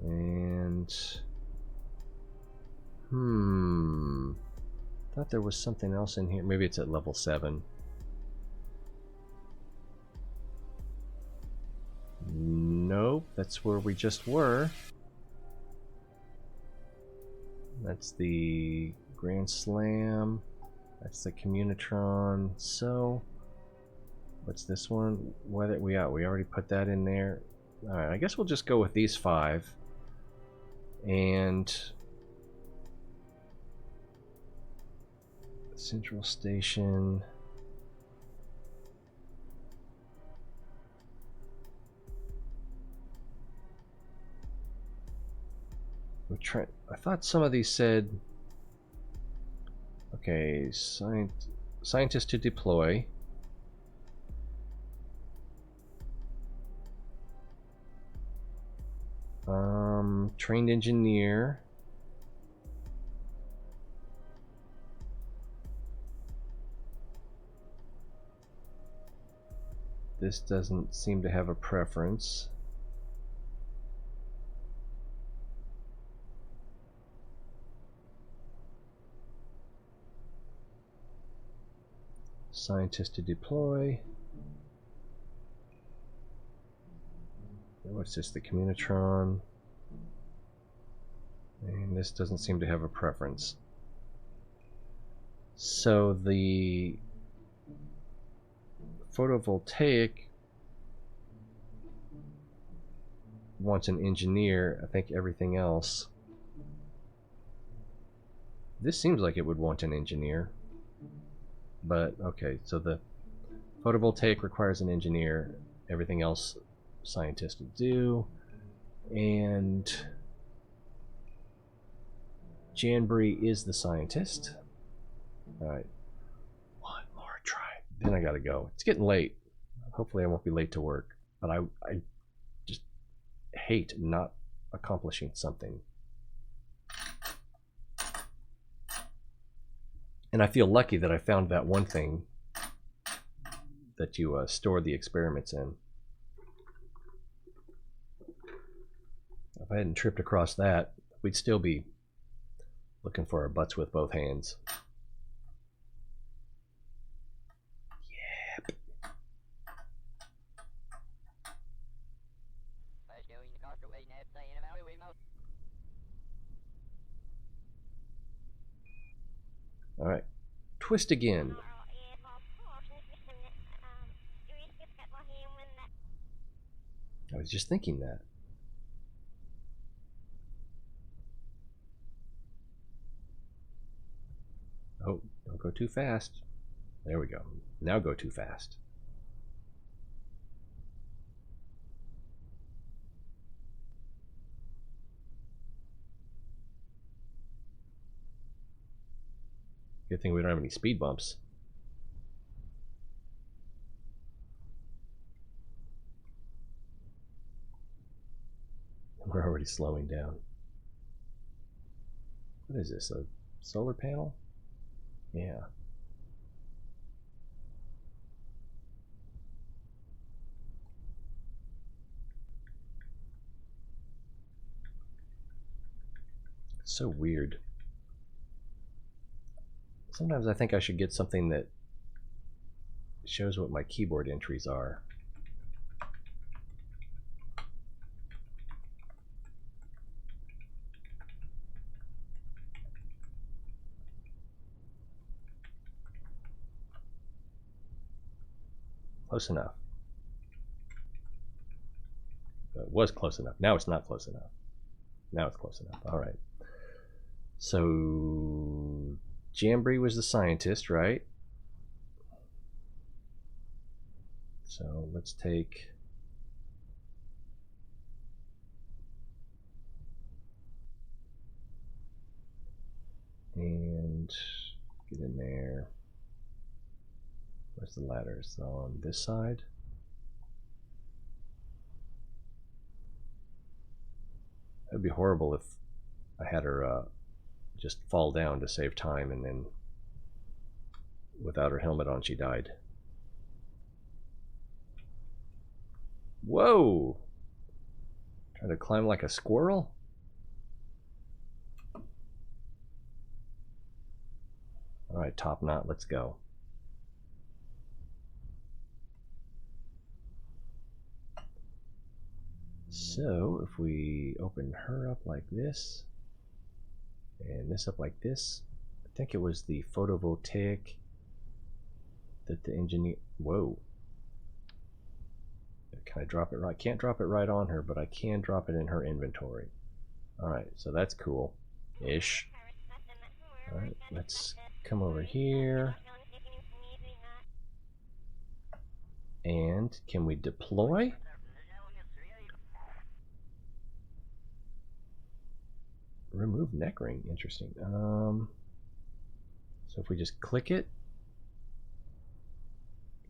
And thought there was something else in here. Maybe it's at level 7. Nope, that's where we just were. That's the Grand Slam. That's the Communitron. So, what's this one? Whether we already put that in there. All right, I guess we'll just go with these 5. And Central Station. I thought some of these said, okay, scientist to deploy. Trained engineer. This doesn't seem to have a preference. Scientist to deploy. What's this? The Communitron. And this doesn't seem to have a preference. So the photovoltaic wants an engineer. I think everything else. This seems like it would want an engineer. But okay, so the photovoltaic requires an engineer. Everything else, scientists will do. And Janbury is the scientist. All right, one more try. Then I gotta go. It's getting late. Hopefully I won't be late to work. But I just hate not accomplishing something. And I feel lucky that I found that one thing that you store the experiments in. If I hadn't tripped across that, we'd still be looking for our butts with both hands. Yep. All right, twist again. I was just thinking that. Oh, don't go too fast. There we go. Now go too fast. Good thing we don't have any speed bumps. We're already slowing down. What is this, a solar panel? Yeah. So weird. Sometimes I think I should get something that shows what my keyboard entries are. Close enough. It was close enough. Now it's not close enough. Now it's close enough. All right. So Jamboree was the scientist, right? So let's take and get in there. Where's the ladder? It's on this side. That'd be horrible if I had her just fall down to save time, and then without her helmet on she died. Whoa! Trying to climb like a squirrel? Alright, top knot, let's go. So if we open her up like this, and this up like this, I think it was the photovoltaic that the engineer, whoa. Can I drop it right? Can't drop it right on her, but I can drop it in her inventory. Alright, so that's cool-ish. Alright, let's come over here. And can we deploy? Remove neck ring, interesting. So if we just click it,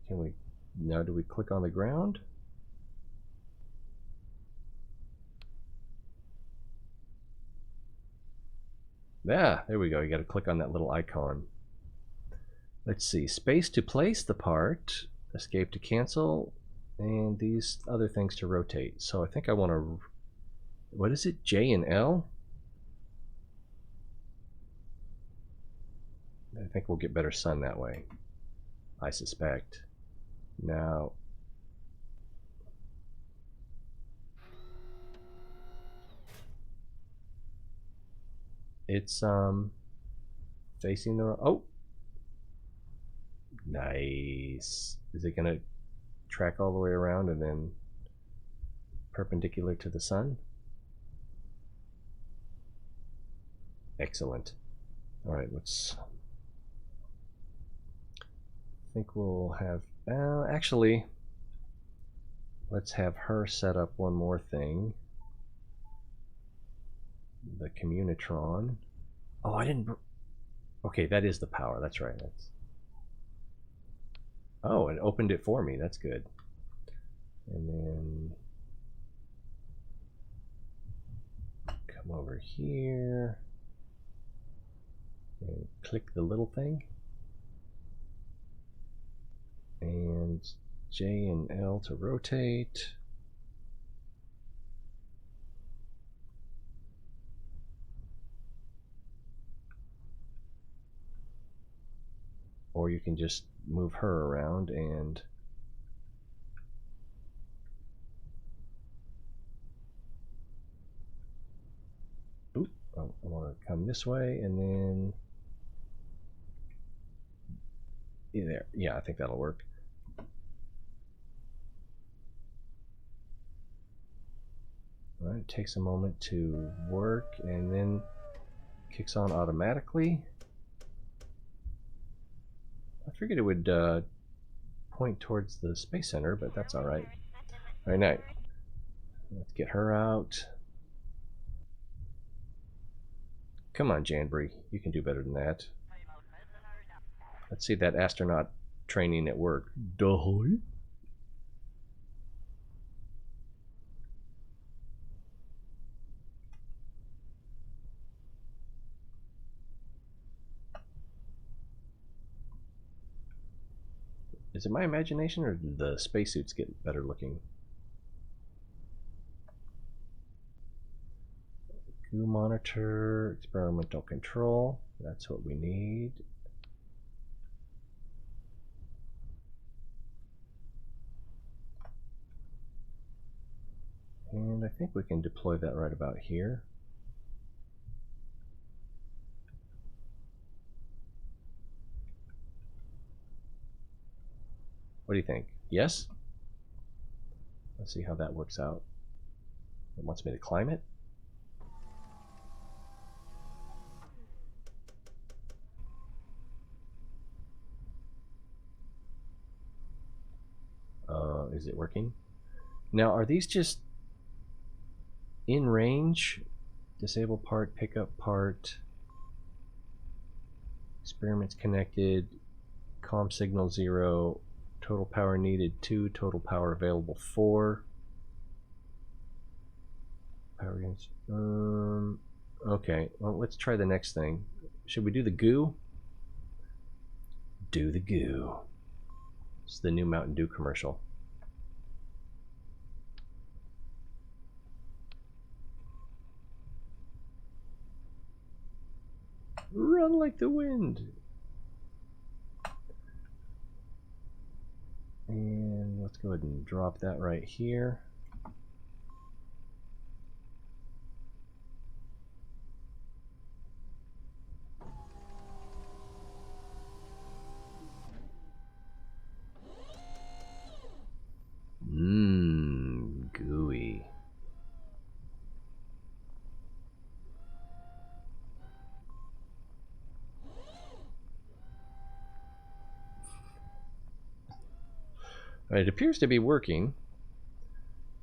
can we, now do we click on the ground? Yeah, there we go. You got to click on that little icon. Let's see, space to place the part, escape to cancel, and these other things to rotate. So I think I want to, what is it, J and L? I think we'll get better sun that way, I suspect. Now, it's facing the, oh, nice. Is it gonna track all the way around and then perpendicular to the sun? Excellent. All right, let's, I think we'll have, actually, let's have her set up one more thing. The Communitron. Oh, I didn't, okay, that is the power, that's right. That's, oh, it opened it for me, that's good. And then come over here and click the little thing. And J and L to rotate. or you can just move her around and oop, I want to come this way and then there. Yeah, I think that'll work. All right, it takes a moment to work and then kicks on automatically. I figured it would point towards the Space Center, but that's all right. All right, now let's get her out. Come on, Janbury, you can do better than that. Let's see that astronaut training at work. Dahoy. Is it my imagination, or did the spacesuits get better looking? Goo monitor, experimental control. That's what we need. And I think we can deploy that right about here. What do you think? Yes? Let's see how that works out. It wants me to climb it. Is it working? Now, are these just in range? Disable part, pickup part, experiments connected, comm signal 0, total power needed 2, total power available 4. Power units. Okay, well, let's try the next thing. Should we do the goo? Do the goo. It's the new Mountain Dew commercial. Run like the wind. And let's go ahead and drop that right here. Gooey. All right, it appears to be working.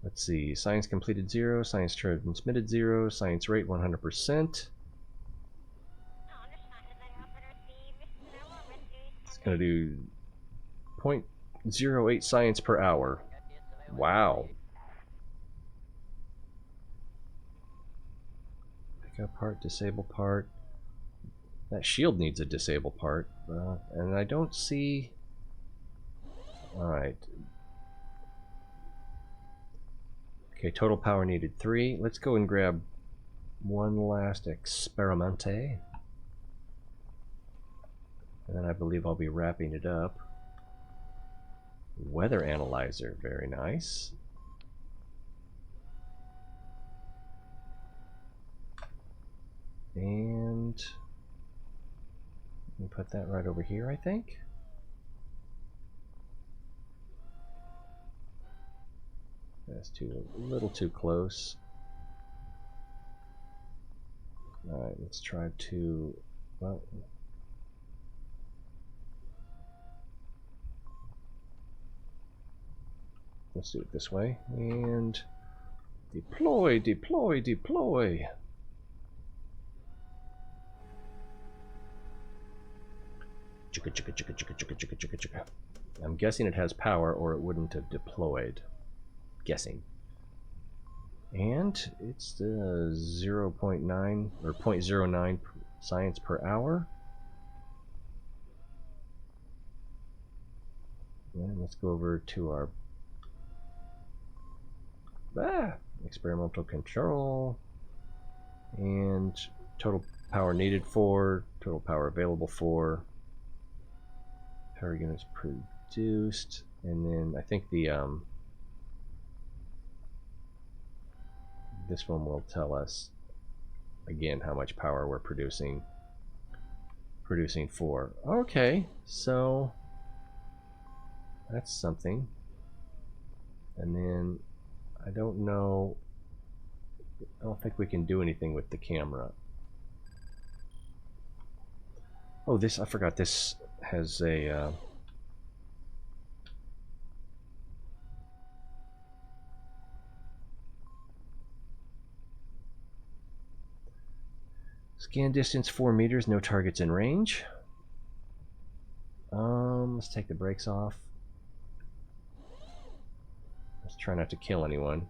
Let's see, science completed 0, science transmitted 0, science rate 100%. It's going to do 0.08 science per hour. Wow. Pick up part, disable part. That shield needs a disable part. And I don't see... Alright. Okay, total power needed 3. Let's go and grab one last experimente. And then I believe I'll be wrapping it up. Weather analyzer, very nice. And we put that right over here, I think. That's a little too close. Alright, let's try to, well, let's do it this way, and deploy, deploy, deploy. Chicka, chicka, chicka, chicka, chicka, chicka, chicka, chicka. I'm guessing it has power, or it wouldn't have deployed. Guessing. And it's the 0.9 or 0.09 science per hour. And let's go over to our experimental control, and total power needed 4, total power available 4. Power units produced, and then I think the this one will tell us again how much power we're producing for. Okay, so that's something. And then I don't know, I don't think we can do anything with the camera. Oh, this, I forgot, this has a scan distance 4 meters, no targets in range. Let's take the brakes off. Let's try not to kill anyone.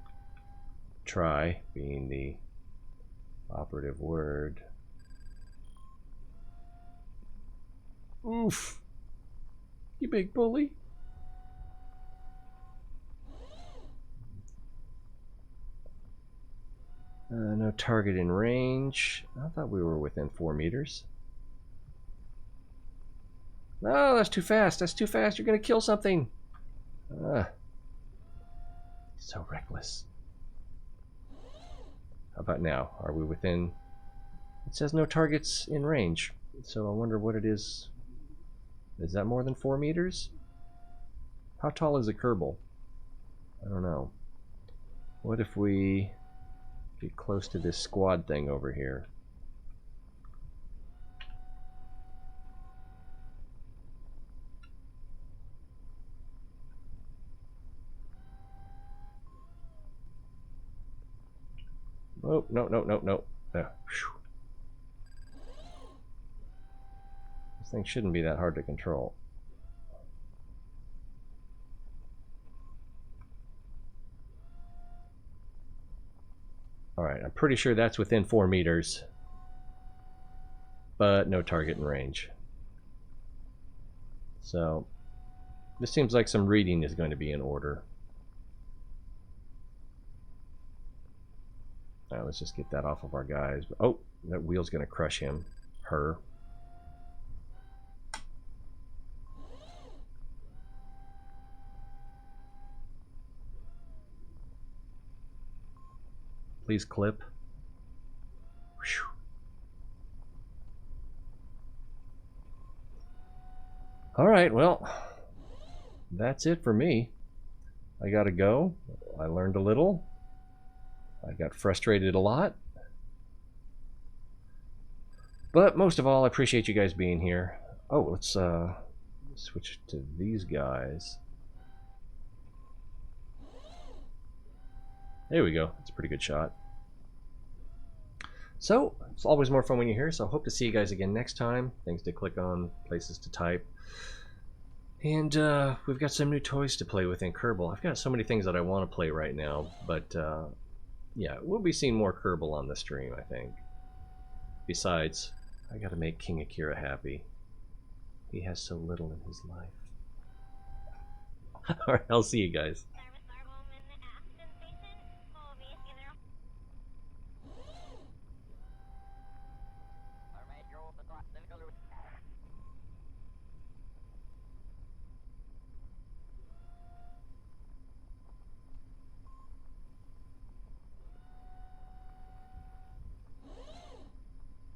Try being the operative word. Oof! You big bully. No target in range. I thought we were within 4 meters. No, that's too fast. That's too fast. You're gonna kill something. So reckless. How about now? Are we within? It says no targets in range. So I wonder what it is. Is that more than 4 meters? How tall is a Kerbal? I don't know. What if we get close to this squad thing over here? Oh, no, no, no, no. This thing shouldn't be that hard to control. Alright, I'm pretty sure that's within 4 meters. But no target in range. So, this seems like some reading is going to be in order. Alright, let's just get that off of our guys. Oh, that wheel's going to crush him. Her. Please clip. Whew. Alright, well, that's it for me. I gotta go. I learned a little. I got frustrated a lot. But most of all, I appreciate you guys being here. Oh, let's switch to these guys. There we go. That's a pretty good shot. So, it's always more fun when you're here, so I hope to see you guys again next time. Things to click on, places to type. And we've got some new toys to play with in Kerbal. I've got so many things that I want to play right now, but yeah, we'll be seeing more Kerbal on the stream, I think. Besides, I gotta make King Akira happy. He has so little in his life. Alright, I'll see you guys.